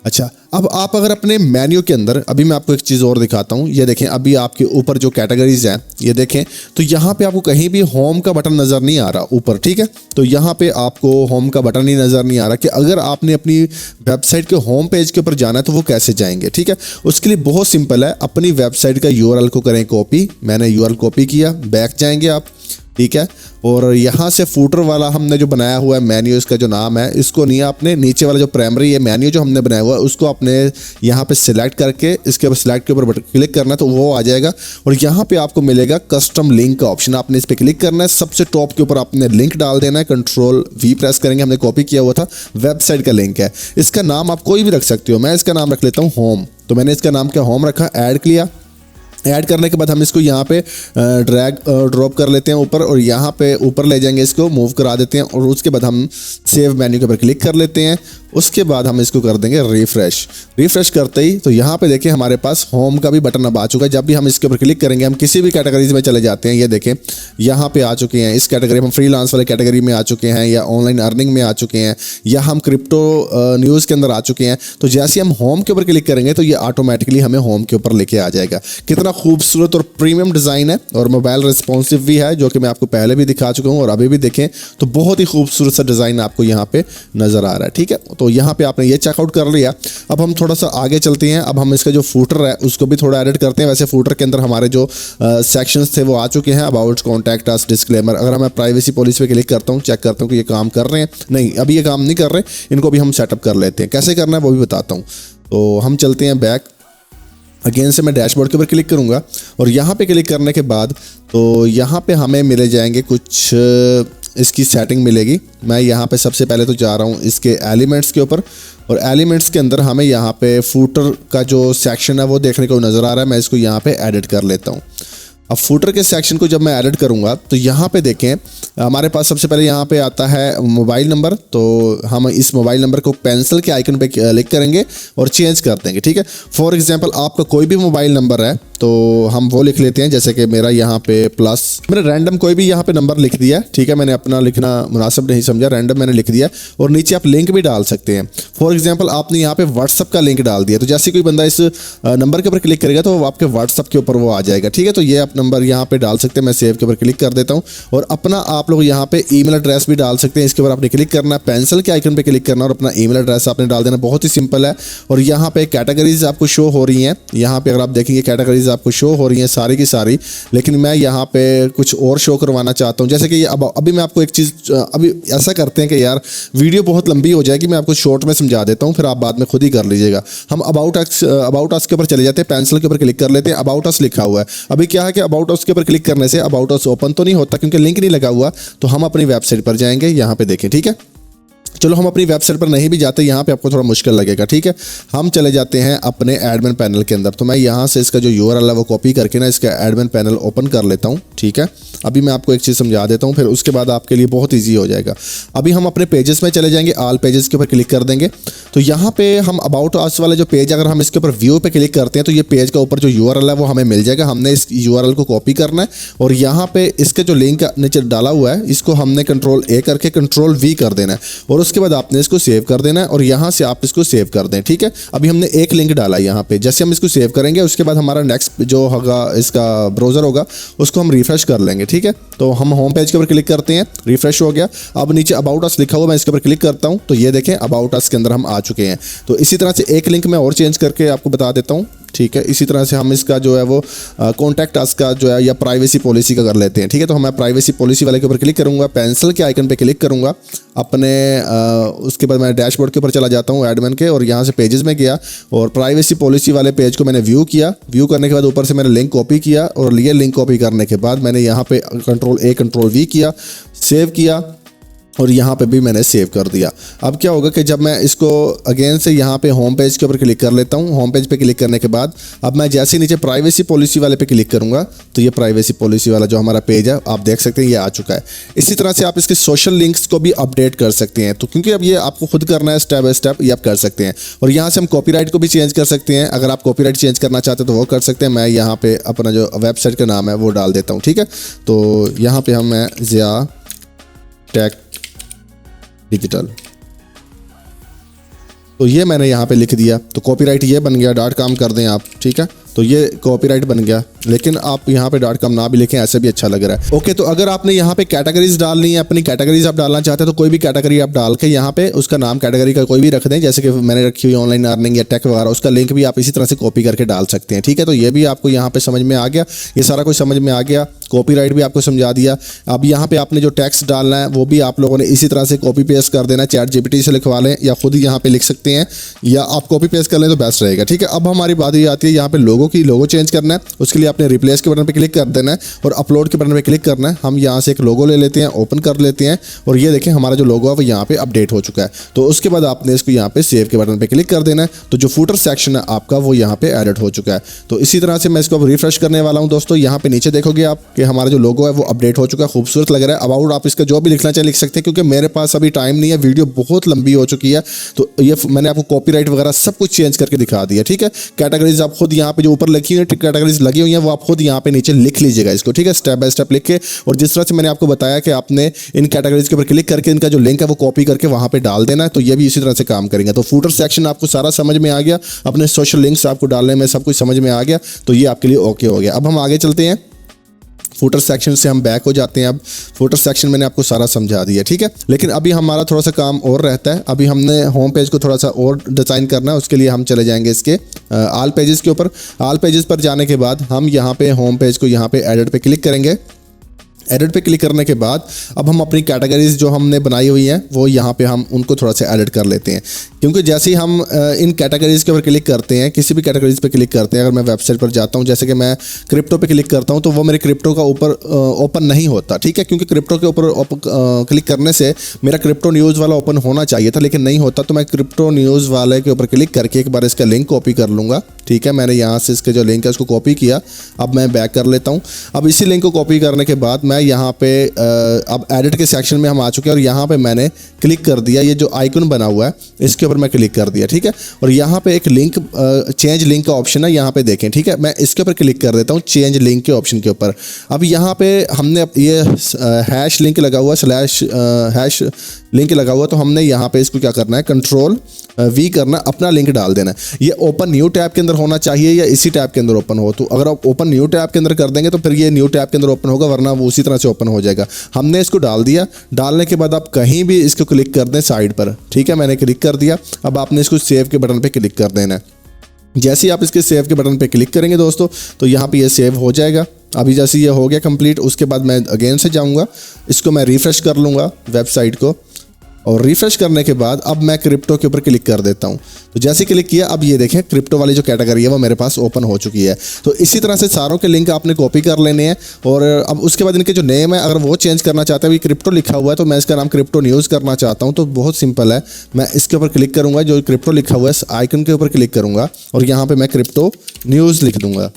अच्छा, अब आप अगर अपने मेन्यू के अंदर, अभी मैं आपको एक चीज़ और दिखाता हूँ। ये देखें, अभी आपके ऊपर जो कैटेगरीज हैं ये देखें, तो यहाँ पे आपको कहीं भी होम का बटन नज़र नहीं आ रहा ऊपर, ठीक है। तो यहाँ पे आपको होम का बटन ही नज़र नहीं आ रहा कि अगर आपने अपनी वेबसाइट के होम पेज के ऊपर जाना है तो वो कैसे जाएंगे, ठीक है। उसके लिए बहुत सिंपल है, अपनी वेबसाइट का URL को करें कॉपी। मैंने URL कॉपी किया, बैक जाएंगे आप, ठीक है। और यहाँ से फूटर वाला हमने जो बनाया हुआ है मेन्यू, इसका जो नाम है, इसको नहीं, आपने नीचे वाला जो प्राइमरी है मेन्यू जो हमने बनाया हुआ है उसको आपने यहाँ पे सिलेक्ट करके इसके ऊपर सिलेक्ट के ऊपर क्लिक करना है तो वो आ जाएगा। और यहाँ पे आपको मिलेगा कस्टम लिंक का ऑप्शन, आपने इस पर क्लिक करना है। सबसे टॉप के ऊपर आपने लिंक डाल देना है, Ctrl+V प्रेस करेंगे, हमने कॉपी किया हुआ था, वेबसाइट का लिंक है। इसका नाम आप कोई भी रख सकते हो, मैं इसका नाम रख लेता हूँ होम। तो मैंने इसका नाम क्या होम रखा, ऐड किया। ऐड करने के बाद हम इसको यहाँ पे ड्रैग ड्रॉप कर लेते हैं ऊपर और यहाँ पे ऊपर ले जाएंगे, इसको मूव करा देते हैं और उसके बाद हम सेव मेन्यू के ऊपर क्लिक कर लेते हैं उसके बाद हम इसको कर देंगे रिफ्रेश करते ही तो यहाँ पे देखिए हमारे पास होम का भी बटन अब आ चुका है। जब भी हम इसके ऊपर क्लिक करेंगे हम किसी भी कैटेगरीज में चले जाते हैं, ये देखें यहाँ पे आ चुके हैं। इस कैटेगरी में हम फ्रीलांस वाले कैटेगरी में आ चुके हैं, या ऑनलाइन अर्निंग में आ चुके हैं, या हम क्रिप्टो न्यूज़ के अंदर आ चुके हैं। तो जैसे हम होम के ऊपर क्लिक करेंगे तो ये ऑटोमेटिकली हमें होम के ऊपर लेके आ जाएगा। कितना खूबसूरत और प्रीमियम डिज़ाइन है और मोबाइल रिस्पॉन्सिव भी है, जो कि मैं आपको पहले भी दिखा चुका हूँ और अभी भी देखें तो बहुत ही खूबसूरत सा डिज़ाइन आपको यहाँ पे नज़र आ रहा है। ठीक है, तो यहाँ पे आपने ये चेकआउट कर लिया। अब हम थोड़ा सा आगे चलते हैं। अब हम इसका जो फूटर है उसको भी थोड़ा एडिट करते हैं। वैसे फूटर के अंदर हमारे जो सेक्शंस थे वो आ चुके हैं, अबाउट, कॉन्टैक्ट अस, डिस्क्लेमर। अगर मैं प्राइवेसी पॉलिसी पे क्लिक करता हूँ, चेक करता हूँ कि ये काम कर रहे हैं, नहीं अभी ये काम नहीं कर रहे, इनको भी हम सेटअप कर लेते हैं। कैसे करना है वो भी बताता हूँ। तो हम चलते हैं बैक, अगेन से मैं डैशबोर्ड के ऊपर क्लिक करूँगा और यहाँ पे क्लिक करने के बाद तो यहाँ पे हमें मिले जाएंगे कुछ इसकी सेटिंग मिलेगी। मैं यहाँ पे सबसे पहले तो जा रहा हूँ इसके एलिमेंट्स के ऊपर, और एलिमेंट्स के अंदर हमें यहाँ पे फूटर का जो सेक्शन है वो देखने को नज़र आ रहा है। मैं इसको यहाँ पे एडिट कर लेता हूँ। अब फूटर के सेक्शन को जब मैं ऐड करूंगा तो यहाँ पे देखें हमारे पास सबसे पहले यहाँ पे आता है मोबाइल नंबर। तो हम इस मोबाइल नंबर को पेंसिल के आइकन पे क्लिक करेंगे और चेंज कर देंगे। ठीक है, फॉर एग्जांपल आपका कोई भी मोबाइल नंबर है तो हम वो लिख लेते हैं, जैसे कि मेरा यहाँ पे प्लस, मैंने रैंडम कोई भी यहाँ पे नंबर लिख दिया। ठीक है, मैंने अपना लिखना मुनासिब नहीं समझा, रैंडम मैंने लिख दिया। और नीचे आप लिंक भी डाल सकते हैं। फॉर एग्जांपल आपने यहाँ पे व्हाट्सअप का लिंक डाल दिया, तो जैसे कोई बंदा इस नंबर के ऊपर क्लिक करेगा तो आपके व्हाट्सअप के ऊपर वो आ जाएगा। ठीक है, तो ये आप नंबर यहाँ पे डाल सकते हैं। मैं सेव के ऊपर क्लिक कर देता हूँ और अपना आप लोग यहाँ पे ईमेल एड्रेस भी डाल सकते हैं। इसके ऊपर आपने क्लिक करना, पेंसिल के आइकन पे क्लिक करना और अपना ईमेल एड्रेस आपने डाल देना। बहुत ही सिंपल है। और यहाँ पे कैटेगरीज आपको शो हो रही हैं। यहाँ पे अगर आप देखेंगे कैटेगरीज आपको शो हो रही हैं सारी की सारी, लेकिन मैं यहाँ पे कुछ और शो करवाना चाहता हूँ। जैसे कि अभी मैं आपको एक चीज़, अभी ऐसा करते हैं कि यार वीडियो बहुत लंबी हो जाएगी, मैं आपको शॉर्ट में समझा देता हूँ, फिर आप बाद में खुद ही कर लीजिएगा। हम अबाउट अस के ऊपर चले जाते हैं, पेंसिल के ऊपर क्लिक कर लेते हैं, अबाउट अस लिखा हुआ है। अभी क्या है कि अबाउट अस के ऊपर क्लिक करने से अबाउट अस ओपन तो नहीं होता क्योंकि लिंक नहीं लगा हुआ। तो हम अपनी वेबसाइट पर जाएंगे, यहाँ पे देखें। ठीक है, चलो हम अपनी वेबसाइट पर नहीं भी जाते, यहाँ पे आपको थोड़ा मुश्किल लगेगा। ठीक है, हम चले जाते हैं अपने एडमिन पैनल के अंदर। तो मैं यहाँ से इसका जो यूआरएल है वो कॉपी करके ना इसका एडमिन पैनल ओपन कर लेता हूँ। ठीक है, अभी मैं आपको एक चीज़ समझा देता हूँ, फिर उसके बाद आपके लिए बहुत ईजी हो जाएगा। अभी हम अपने पेजेस में चले जाएंगे, ऑल पेजेस के ऊपर क्लिक कर देंगे। तो यहाँ पे हम अबाउट अस वाले जो पेज, अगर हम इसके ऊपर व्यू पे क्लिक करते हैं तो ये पेज का ऊपर जो यूआरएल है वो हमें मिल जाएगा। हमने इस यूआरएल को कॉपी करना है और यहाँ पे इसके जो लिंक नीचे डाला हुआ है इसको हमने कंट्रोल ए करके कंट्रोल वी कर देना है और उसके बाद आपने इसको सेव कर देना है और यहाँ से आप इसको सेव कर दें। ठीक है, अभी हमने एक लिंक डाला यहाँ पे। जैसे हम इसको सेव करेंगे उसके बाद हमारा नेक्स्ट जो होगा इसका ब्राउज़र होगा उसको हम रिफ्रेश कर लेंगे। ठीक है, तो हम होम पेज के ऊपर क्लिक करते हैं, रिफ्रेश हो गया। अब नीचे अबाउट अस लिखा हुआ, मैं इसके ऊपर क्लिक करता हूँ तो ये देखें अबाउट अस के अंदर हम आ चुके हैं। तो इसी तरह से एक लिंक मैं और चेंज करके आपको बता देता हूँ। ठीक है, इसी तरह से हम इसका जो है वो कॉन्टैक्ट अस का जो है या प्राइवेसी पॉलिसी का कर लेते हैं। ठीक है, तो मैं प्राइवेसी पॉलिसी वाले के ऊपर क्लिक करूंगा, पेंसिल के आइकन पे क्लिक करूंगा अपने, उसके बाद मैं डैशबोर्ड के ऊपर चला जाता हूँ एडमिन के, और यहाँ से पेजेस में गया और प्राइवेसी पॉलिसी वाले पेज को मैंने व्यू किया। व्यू करने के बाद ऊपर से मैंने लिंक कॉपी किया और ये लिंक कॉपी करने के बाद मैंने यहाँ पे कंट्रोल ए कंट्रोल वी किया, सेव किया और यहाँ पे भी मैंने सेव कर दिया। अब क्या होगा कि जब मैं इसको अगेन से यहाँ पे होम पेज के ऊपर क्लिक कर लेता हूँ, होम पेज पे क्लिक करने के बाद अब मैं जैसे ही नीचे प्राइवेसी पॉलिसी वाले पे क्लिक करूँगा तो ये प्राइवेसी पॉलिसी वाला जो हमारा पेज है आप देख सकते हैं ये आ चुका है। इसी तरह से आप इसके सोशल लिंक्स को भी अपडेट कर सकते हैं। तो क्योंकि अब ये आपको खुद करना है स्टेप बाय स्टेप, ये आप कर सकते हैं। और यहाँ से हम कॉपीराइट को भी चेंज कर सकते हैं। अगर आप कॉपीराइट चेंज करना चाहते हैं तो वो कर सकते हैं। मैं यहाँ पे अपना जो वेबसाइट का नाम है वो डाल देता हूँ। ठीक है, तो यहाँ पे मैं ज़िया टेक डिजिटल, तो ये मैंने यहाँ पे लिख दिया। तो कॉपीराइट ये बन गया, .com कर दें आप। ठीक है, तो ये कॉपीराइट बन गया, लेकिन आप यहाँ पे .com ना भी लिखें, ऐसे भी अच्छा लग रहा है। ओके, तो अगर आपने यहाँ पे कैटेगरीज डालनी है, अपनी कैटेगरीज आप डालना चाहते हैं तो कोई भी कैटेगरी आप डाल के यहाँ पे उसका नाम कैटेगरी का कोई भी रख दें। जैसे कि मैंने रखी हुई ऑनलाइन अर्निंग या टेक वगैरह, उसका लिंक भी आप इसी तरह से कॉपी करके डाल सकते हैं। ठीक है, तो ये भी आपको यहाँ पे समझ में आ गया, ये सारा कुछ समझ में आ गया। कॉपीराइट भी आपको समझा दिया। अब यहाँ पे आपने जो टेक्स्ट डालना है वो भी आप लोगों ने इसी तरह से कॉपी पेस्ट कर देना है। चैट जीपीटी से लिखवा लें या खुद ही यहाँ पे लिख सकते हैं, या आप कॉपी पेस्ट कर लें तो बेस्ट रहेगा। ठीक है, अब हमारी बात ये आती है यहाँ पे लोगो की लोगो चेंज करना है, उसके लिए आपने रिप्लेस के बटन पे क्लिक कर देना है और अपलोड के बटन पे क्लिक करना है। हम यहाँ से एक लोगो ले लेते हैं, ओपन कर लेते हैं और ये देखें हमारा जो लोगो है वो यहाँ पे अपडेट हो चुका है। तो उसके बाद आपने इसको यहाँ पे सेव के बटन पे क्लिक कर देना है। तो जो फुटर सेक्शन है आपका वो यहाँ पे एडिट हो चुका है। तो इसी तरह से मैं इसको अब रिफ्रेश करने वाला हूँ दोस्तों। यहाँ पे नीचे देखोगे आप कि हमारा जो लोगो है वो अपडेट हो चुका है, खूबसूरत लग रहा है। अबाउट आप इसका जो भी लिखना चाहे लिख सकते हैं, क्योंकि मेरे पास अभी टाइम नहीं है, वीडियो बहुत लंबी हो चुकी है। तो ये मैंने आपको कॉपीराइट वगैरह सब कुछ चेंज करके दिखा दिया, ठीक है। कैटेगरीज आप खुद यहाँ पे जो ऊपर लिखी हुई है कैटेगरीज लगी हुई है वो आप खुद यहाँ पे नीचे लिख लीजिएगा इसको, ठीक है, स्टेप बाय स्टेप लिख के। और जिस तरह से मैंने आपको बताया कि आपने इन कैटेगरीज के ऊपर क्लिक करके इनका जो लिंक है वो कॉपी करके वहाँ पे डाल देना है, तो ये भी इसी तरह से काम करेंगे। तो फुटर सेक्शन आपको सारा समझ में आ गया, अपने सोशल लिंक्स आपको डालने में सब कुछ समझ में आ गया, तो ये आपके लिए ओके हो गया। अब हम आगे चलते हैं, फुटर सेक्शन से हम बैक हो जाते हैं। अब फुटर सेक्शन मैंने आपको सारा समझा दिया, ठीक है। लेकिन अभी हमारा थोड़ा सा काम और रहता है। अभी हमने होम पेज को थोड़ा सा और डिज़ाइन करना है, उसके लिए हम चले जाएंगे इसके ऑल पेजेस के ऊपर। ऑल पेजेस पर जाने के बाद हम यहाँ पे होम पेज को यहाँ पे एडिट पे क्लिक करेंगे। एडिट पे क्लिक करने के बाद अब हम अपनी कैटेगरीज जो हमने बनाई हुई हैं वो यहाँ पे हम उनको थोड़ा सा एडिट कर लेते हैं, क्योंकि जैसे ही हम इन कैटेगरीज के ऊपर क्लिक करते हैं, किसी भी कैटेगरीज पे क्लिक करते हैं, अगर मैं वेबसाइट पर जाता हूँ, जैसे कि मैं क्रिप्टो पे क्लिक करता हूँ, तो वो मेरे क्रिप्टो का ऊपर ओपन नहीं होता, ठीक है, क्योंकि क्रिप्टो के ऊपर क्लिक करने से मेरा क्रिप्टो न्यूज़ वाला ओपन होना चाहिए था, लेकिन नहीं होता। तो मैं क्रिप्टो न्यूज़ वाले के ऊपर क्लिक करके एक बार इसका लिंक कॉपी कर लूँगा, ठीक है। मैंने यहाँ से इसके जो लिंक है उसको कॉपी किया। अब मैं बैक कर लेता हूँ। अब इसी लिंक को कॉपी करने के बाद मैं यहाँ पे अब एडिट के सेक्शन में हम आ चुके हैं और यहाँ पे मैंने क्लिक कर दिया, ये जो आइकन बना हुआ है इसके ऊपर मैं क्लिक कर दिया, ठीक है। और यहाँ पे एक लिंक चेंज लिंक का ऑप्शन है, यहाँ पे देखें, ठीक है। मैं इसके ऊपर क्लिक कर देता हूँ, चेंज लिंक के ऑप्शन के ऊपर। अब यहाँ पे हमने ये हैश लिंक लगा हुआ, स्लैश हैश लिंक लगा हुआ, तो हमने यहाँ पे इसको क्या करना है, कंट्रोल वी करना, अपना लिंक डाल देना है। ये ओपन न्यू टैब के अंदर होना चाहिए या इसी टैब के अंदर ओपन हो। तो अगर आप ओपन न्यू टैब के अंदर कर देंगे तो फिर ये न्यू टैब के अंदर ओपन होगा, वरना वो उसी तरह से ओपन हो जाएगा। हमने इसको डाल दिया। डालने के बाद आप कहीं भी इसको क्लिक कर दें साइड पर, ठीक है। मैंने क्लिक कर दिया। अब आपने इसको सेव के बटन पर क्लिक कर देना है। जैसे ही आप इसके सेव के बटन पे क्लिक करेंगे दोस्तों, तो यहाँ पे ये सेव हो जाएगा। अभी जैसे ये हो गया कंप्लीट, उसके बाद मैं अगेन से जाऊँगा, इसको मैं रिफ़्रेश कर लूँगा वेबसाइट को, और रिफ़्रेश करने के बाद अब मैं क्रिप्टो के ऊपर क्लिक कर देता हूँ। तो जैसे क्लिक किया, अब ये देखें क्रिप्टो वाली जो कैटेगरी है वो मेरे पास ओपन हो चुकी है। तो इसी तरह से सारों के लिंक आपने कॉपी कर लेने हैं। और अब उसके बाद इनके जो नेम है, अगर वो चेंज करना चाहते हैं, अभी क्रिप्टो लिखा हुआ है तो मैं इसका नाम क्रिप्टो न्यूज़ करना चाहता हूँ, तो बहुत सिंपल है। मैं इसके ऊपर क्लिक करूँगा, जो क्रिप्टो लिखा हुआ है इस आइकन के ऊपर क्लिक करूँगा और यहाँ पर मैं क्रिप्टो न्यूज़ लिख दूँगा।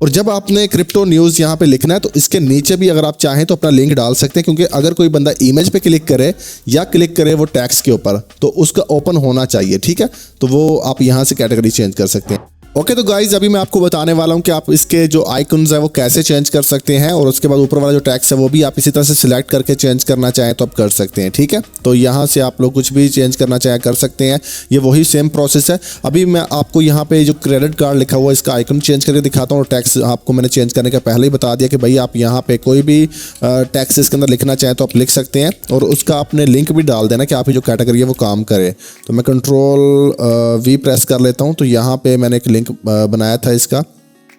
और जब आपने क्रिप्टो न्यूज़ यहाँ पे लिखना है तो इसके नीचे भी अगर आप चाहें तो अपना लिंक डाल सकते हैं, क्योंकि अगर कोई बंदा इमेज पे क्लिक करे या क्लिक करे वो टैक्स के ऊपर, तो उसका ओपन होना चाहिए, ठीक है। तो वो आप यहाँ से कैटेगरी चेंज कर सकते हैं। ओके, तो गाइज अभी मैं आपको बताने वाला हूँ कि आप इसके जो आइकन्स है वो कैसे चेंज कर सकते हैं, और उसके बाद ऊपर वाला जो टैक्स है वो भी आप इसी तरह से सिलेक्ट करके चेंज करना चाहें तो आप कर सकते हैं, ठीक है। तो यहाँ से आप लोग कुछ भी चेंज करना चाहें कर सकते हैं, ये वही सेम प्रोसेस है। अभी मैं आपको यहाँ पे जो क्रेडिट कार्ड लिखा हुआ है इसका आइकन चेंज करके दिखाता हूँ। और टैक्स आपको मैंने चेंज करने का पहले ही बता दिया कि भाई आप यहाँ पे कोई भी टैक्स इसके अंदर लिखना चाहें तो आप लिख सकते हैं, और उसका आपने लिंक भी डाल देना कि आपकी जो कैटेगरी है वो काम करे। तो मैं कंट्रोल वी प्रेस कर लेता हूँ। तो यहाँ पे मैंने एक लिंक बनाया था इसका,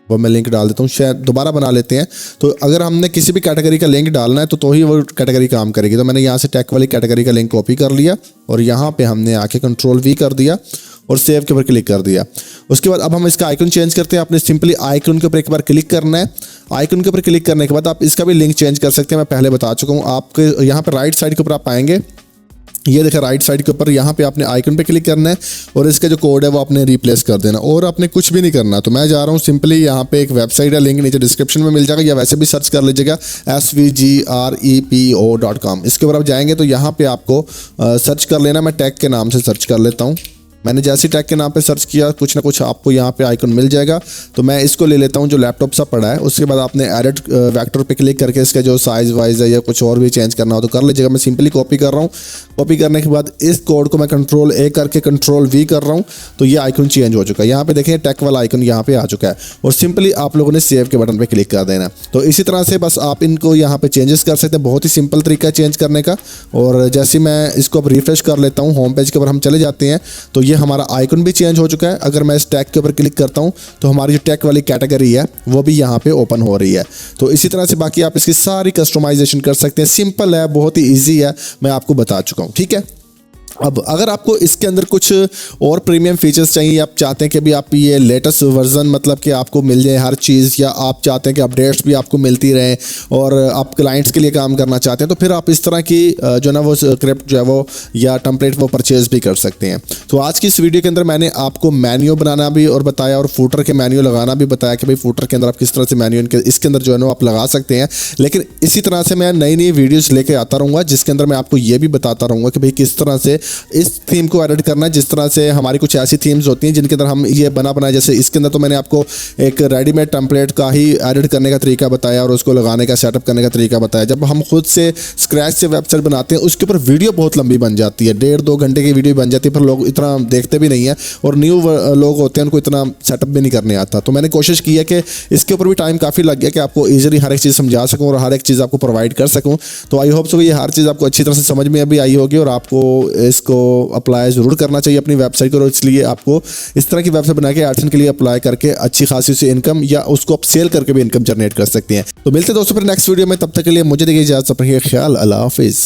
वो मैं लिंक डाल देता हूँ। शायद दोबारा बना लेते हैं। तो अगर हमने किसी भी कैटेगरी का लिंक डालना है तो ही वो कैटेगरी काम करेगी। तो मैंने यहाँ से टेक वाली कैटेगरी का लिंक कॉपी कर लिया और यहाँ पे हमने आके कंट्रोल वी कर दिया और सेव के ऊपर क्लिक कर दिया। उसके बाद अब हम इसका आइकन चेंज करते हैं। आपने सिंपली आइकन के ऊपर एक बार क्लिक करना है। आइकन के ऊपर क्लिक करने के बाद आप इसका भी लिंक चेंज कर सकते हैं, मैं पहले बता चुका हूँ। आपके यहाँ पर राइट साइड के ऊपर आप आएंगे, ये देखा राइट साइड के ऊपर, यहाँ पे आपने आइकन पे क्लिक करना है और इसका जो कोड है वो आपने रिप्लेस कर देना, और आपने कुछ भी नहीं करना। तो मैं जा रहा हूँ सिंपली, यहाँ पे एक वेबसाइट है, लिंक नीचे डिस्क्रिप्शन में मिल जाएगा, या वैसे भी सर्च कर लीजिएगा svgrepo.com। इसके ऊपर आप जाएंगे तो यहाँ पे आपको सर्च कर लेना। मैं टैग के नाम से सर्च कर लेता हूँ। मैंने जैसे टैग के नाम पे सर्च किया, कुछ ना कुछ आपको यहाँ पे आइकन मिल जाएगा। तो मैं इसको ले लेता हूँ जो लैपटॉप सा पड़ा है। उसके बाद आपने एडिट वेक्टर पे क्लिक करके इसका जो साइज़ वाइज है या कुछ और भी चेंज करना हो तो कर लीजिएगा। मैं सिंपली कॉपी कर रहा हूँ। कॉपी करने के बाद इस कोड को मैं कंट्रोल ए करके कंट्रोल वी कर रहा हूँ, तो ये आइकन चेंज हो चुका है। यहाँ पे देखें टैग वाला आइकन यहाँ पे आ चुका है, और सिंपली आप लोगों ने सेव के बटन पर क्लिक कर देना। तो इसी तरह से बस आप इनको यहाँ पे चेंजेस कर सकते हैं। बहुत ही सिंपल तरीका है चेंज करने का। और जैसे मैं इसको अब रिफ्रेश कर लेता हूँ, होम पेज के ऊपर हम चले जाते हैं, तो ये हमारा आइकन भी चेंज हो चुका है। अगर मैं इस टैग के ऊपर क्लिक करता हूं तो हमारी जो टैग वाली कैटेगरी है वो भी यहां पे ओपन हो रही है। तो इसी तरह से बाकी आप इसकी सारी कस्टमाइजेशन कर सकते हैं। सिंपल है, बहुत ही इजी है, मैं आपको बता चुका हूं, ठीक है। अब अगर आपको इसके अंदर कुछ और प्रीमियम फीचर्स चाहिए, आप चाहते हैं कि भी आप ये लेटेस्ट वर्जन मतलब कि आपको मिल जाए हर चीज़, या आप चाहते हैं कि अपडेट्स भी आपको मिलती रहें और आप क्लाइंट्स के लिए काम करना चाहते हैं, तो फिर आप इस तरह की जो ना वो स्क्रिप्ट जो है वो या टेम्पलेट वो परचेज भी कर सकते हैं। तो आज की इस वीडियो के अंदर मैंने आपको मेन्यू बनाना भी और बताया और फूटर के मेन्यू लगाना भी बताया कि भाई फूटर के अंदर आप किस तरह से मेन्यू इसके अंदर जो है ना आप लगा सकते हैं। लेकिन इसी तरह से मैं नई नई वीडियोस लेके आता रहूँगा जिसके अंदर मैं आपको ये भी बताता रहूँगा कि भाई किस तरह से इस थीम को एडिट करना है। जिस तरह से हमारी कुछ ऐसी थीम्स होती हैं जिनके अंदर हम ये बनाया, जैसे इसके अंदर तो मैंने आपको एक रेडीमेड टेम्पलेट का ही एडिट करने का तरीका बताया और उसको लगाने का सेटअप करने का तरीका बताया। जब हम खुद से स्क्रैच से वेबसाइट बनाते हैं उसके ऊपर वीडियो बहुत लंबी बन जाती है, 1.5-2 घंटे की वीडियो बन जाती है, पर लोग इतना देखते भी नहीं है और न्यू लोग होते हैं उनको इतना सेटअप भी नहीं करने आता। तो मैंने कोशिश की है कि इसके ऊपर भी टाइम काफ़ी लग गया कि आपको ईजिली हर एक चीज़ समझा सकूँ और हर एक चीज़ आपको प्रोवाइड कर सकूँ। तो आई होप सो ये हर चीज़ आपको अच्छी तरह से समझ में अभी आई होगी और आपको इसको अप्लाई ज़रूर करना चाहिए अपनी वेबसाइट को। इसलिए आपको इस तरह की वेबसाइट बना के एडसेंस के लिए अप्लाई करके अच्छी खासी से इनकम या उसको आप सेल करके भी इनकम जनरेट कर सकते हैं। तो मिलते हैं दोस्तों फिर नेक्स्ट वीडियो में, तब तक के लिए मुझे देखिए इजाज़त, अपना ख्याल, अल्लाह हाफिज़।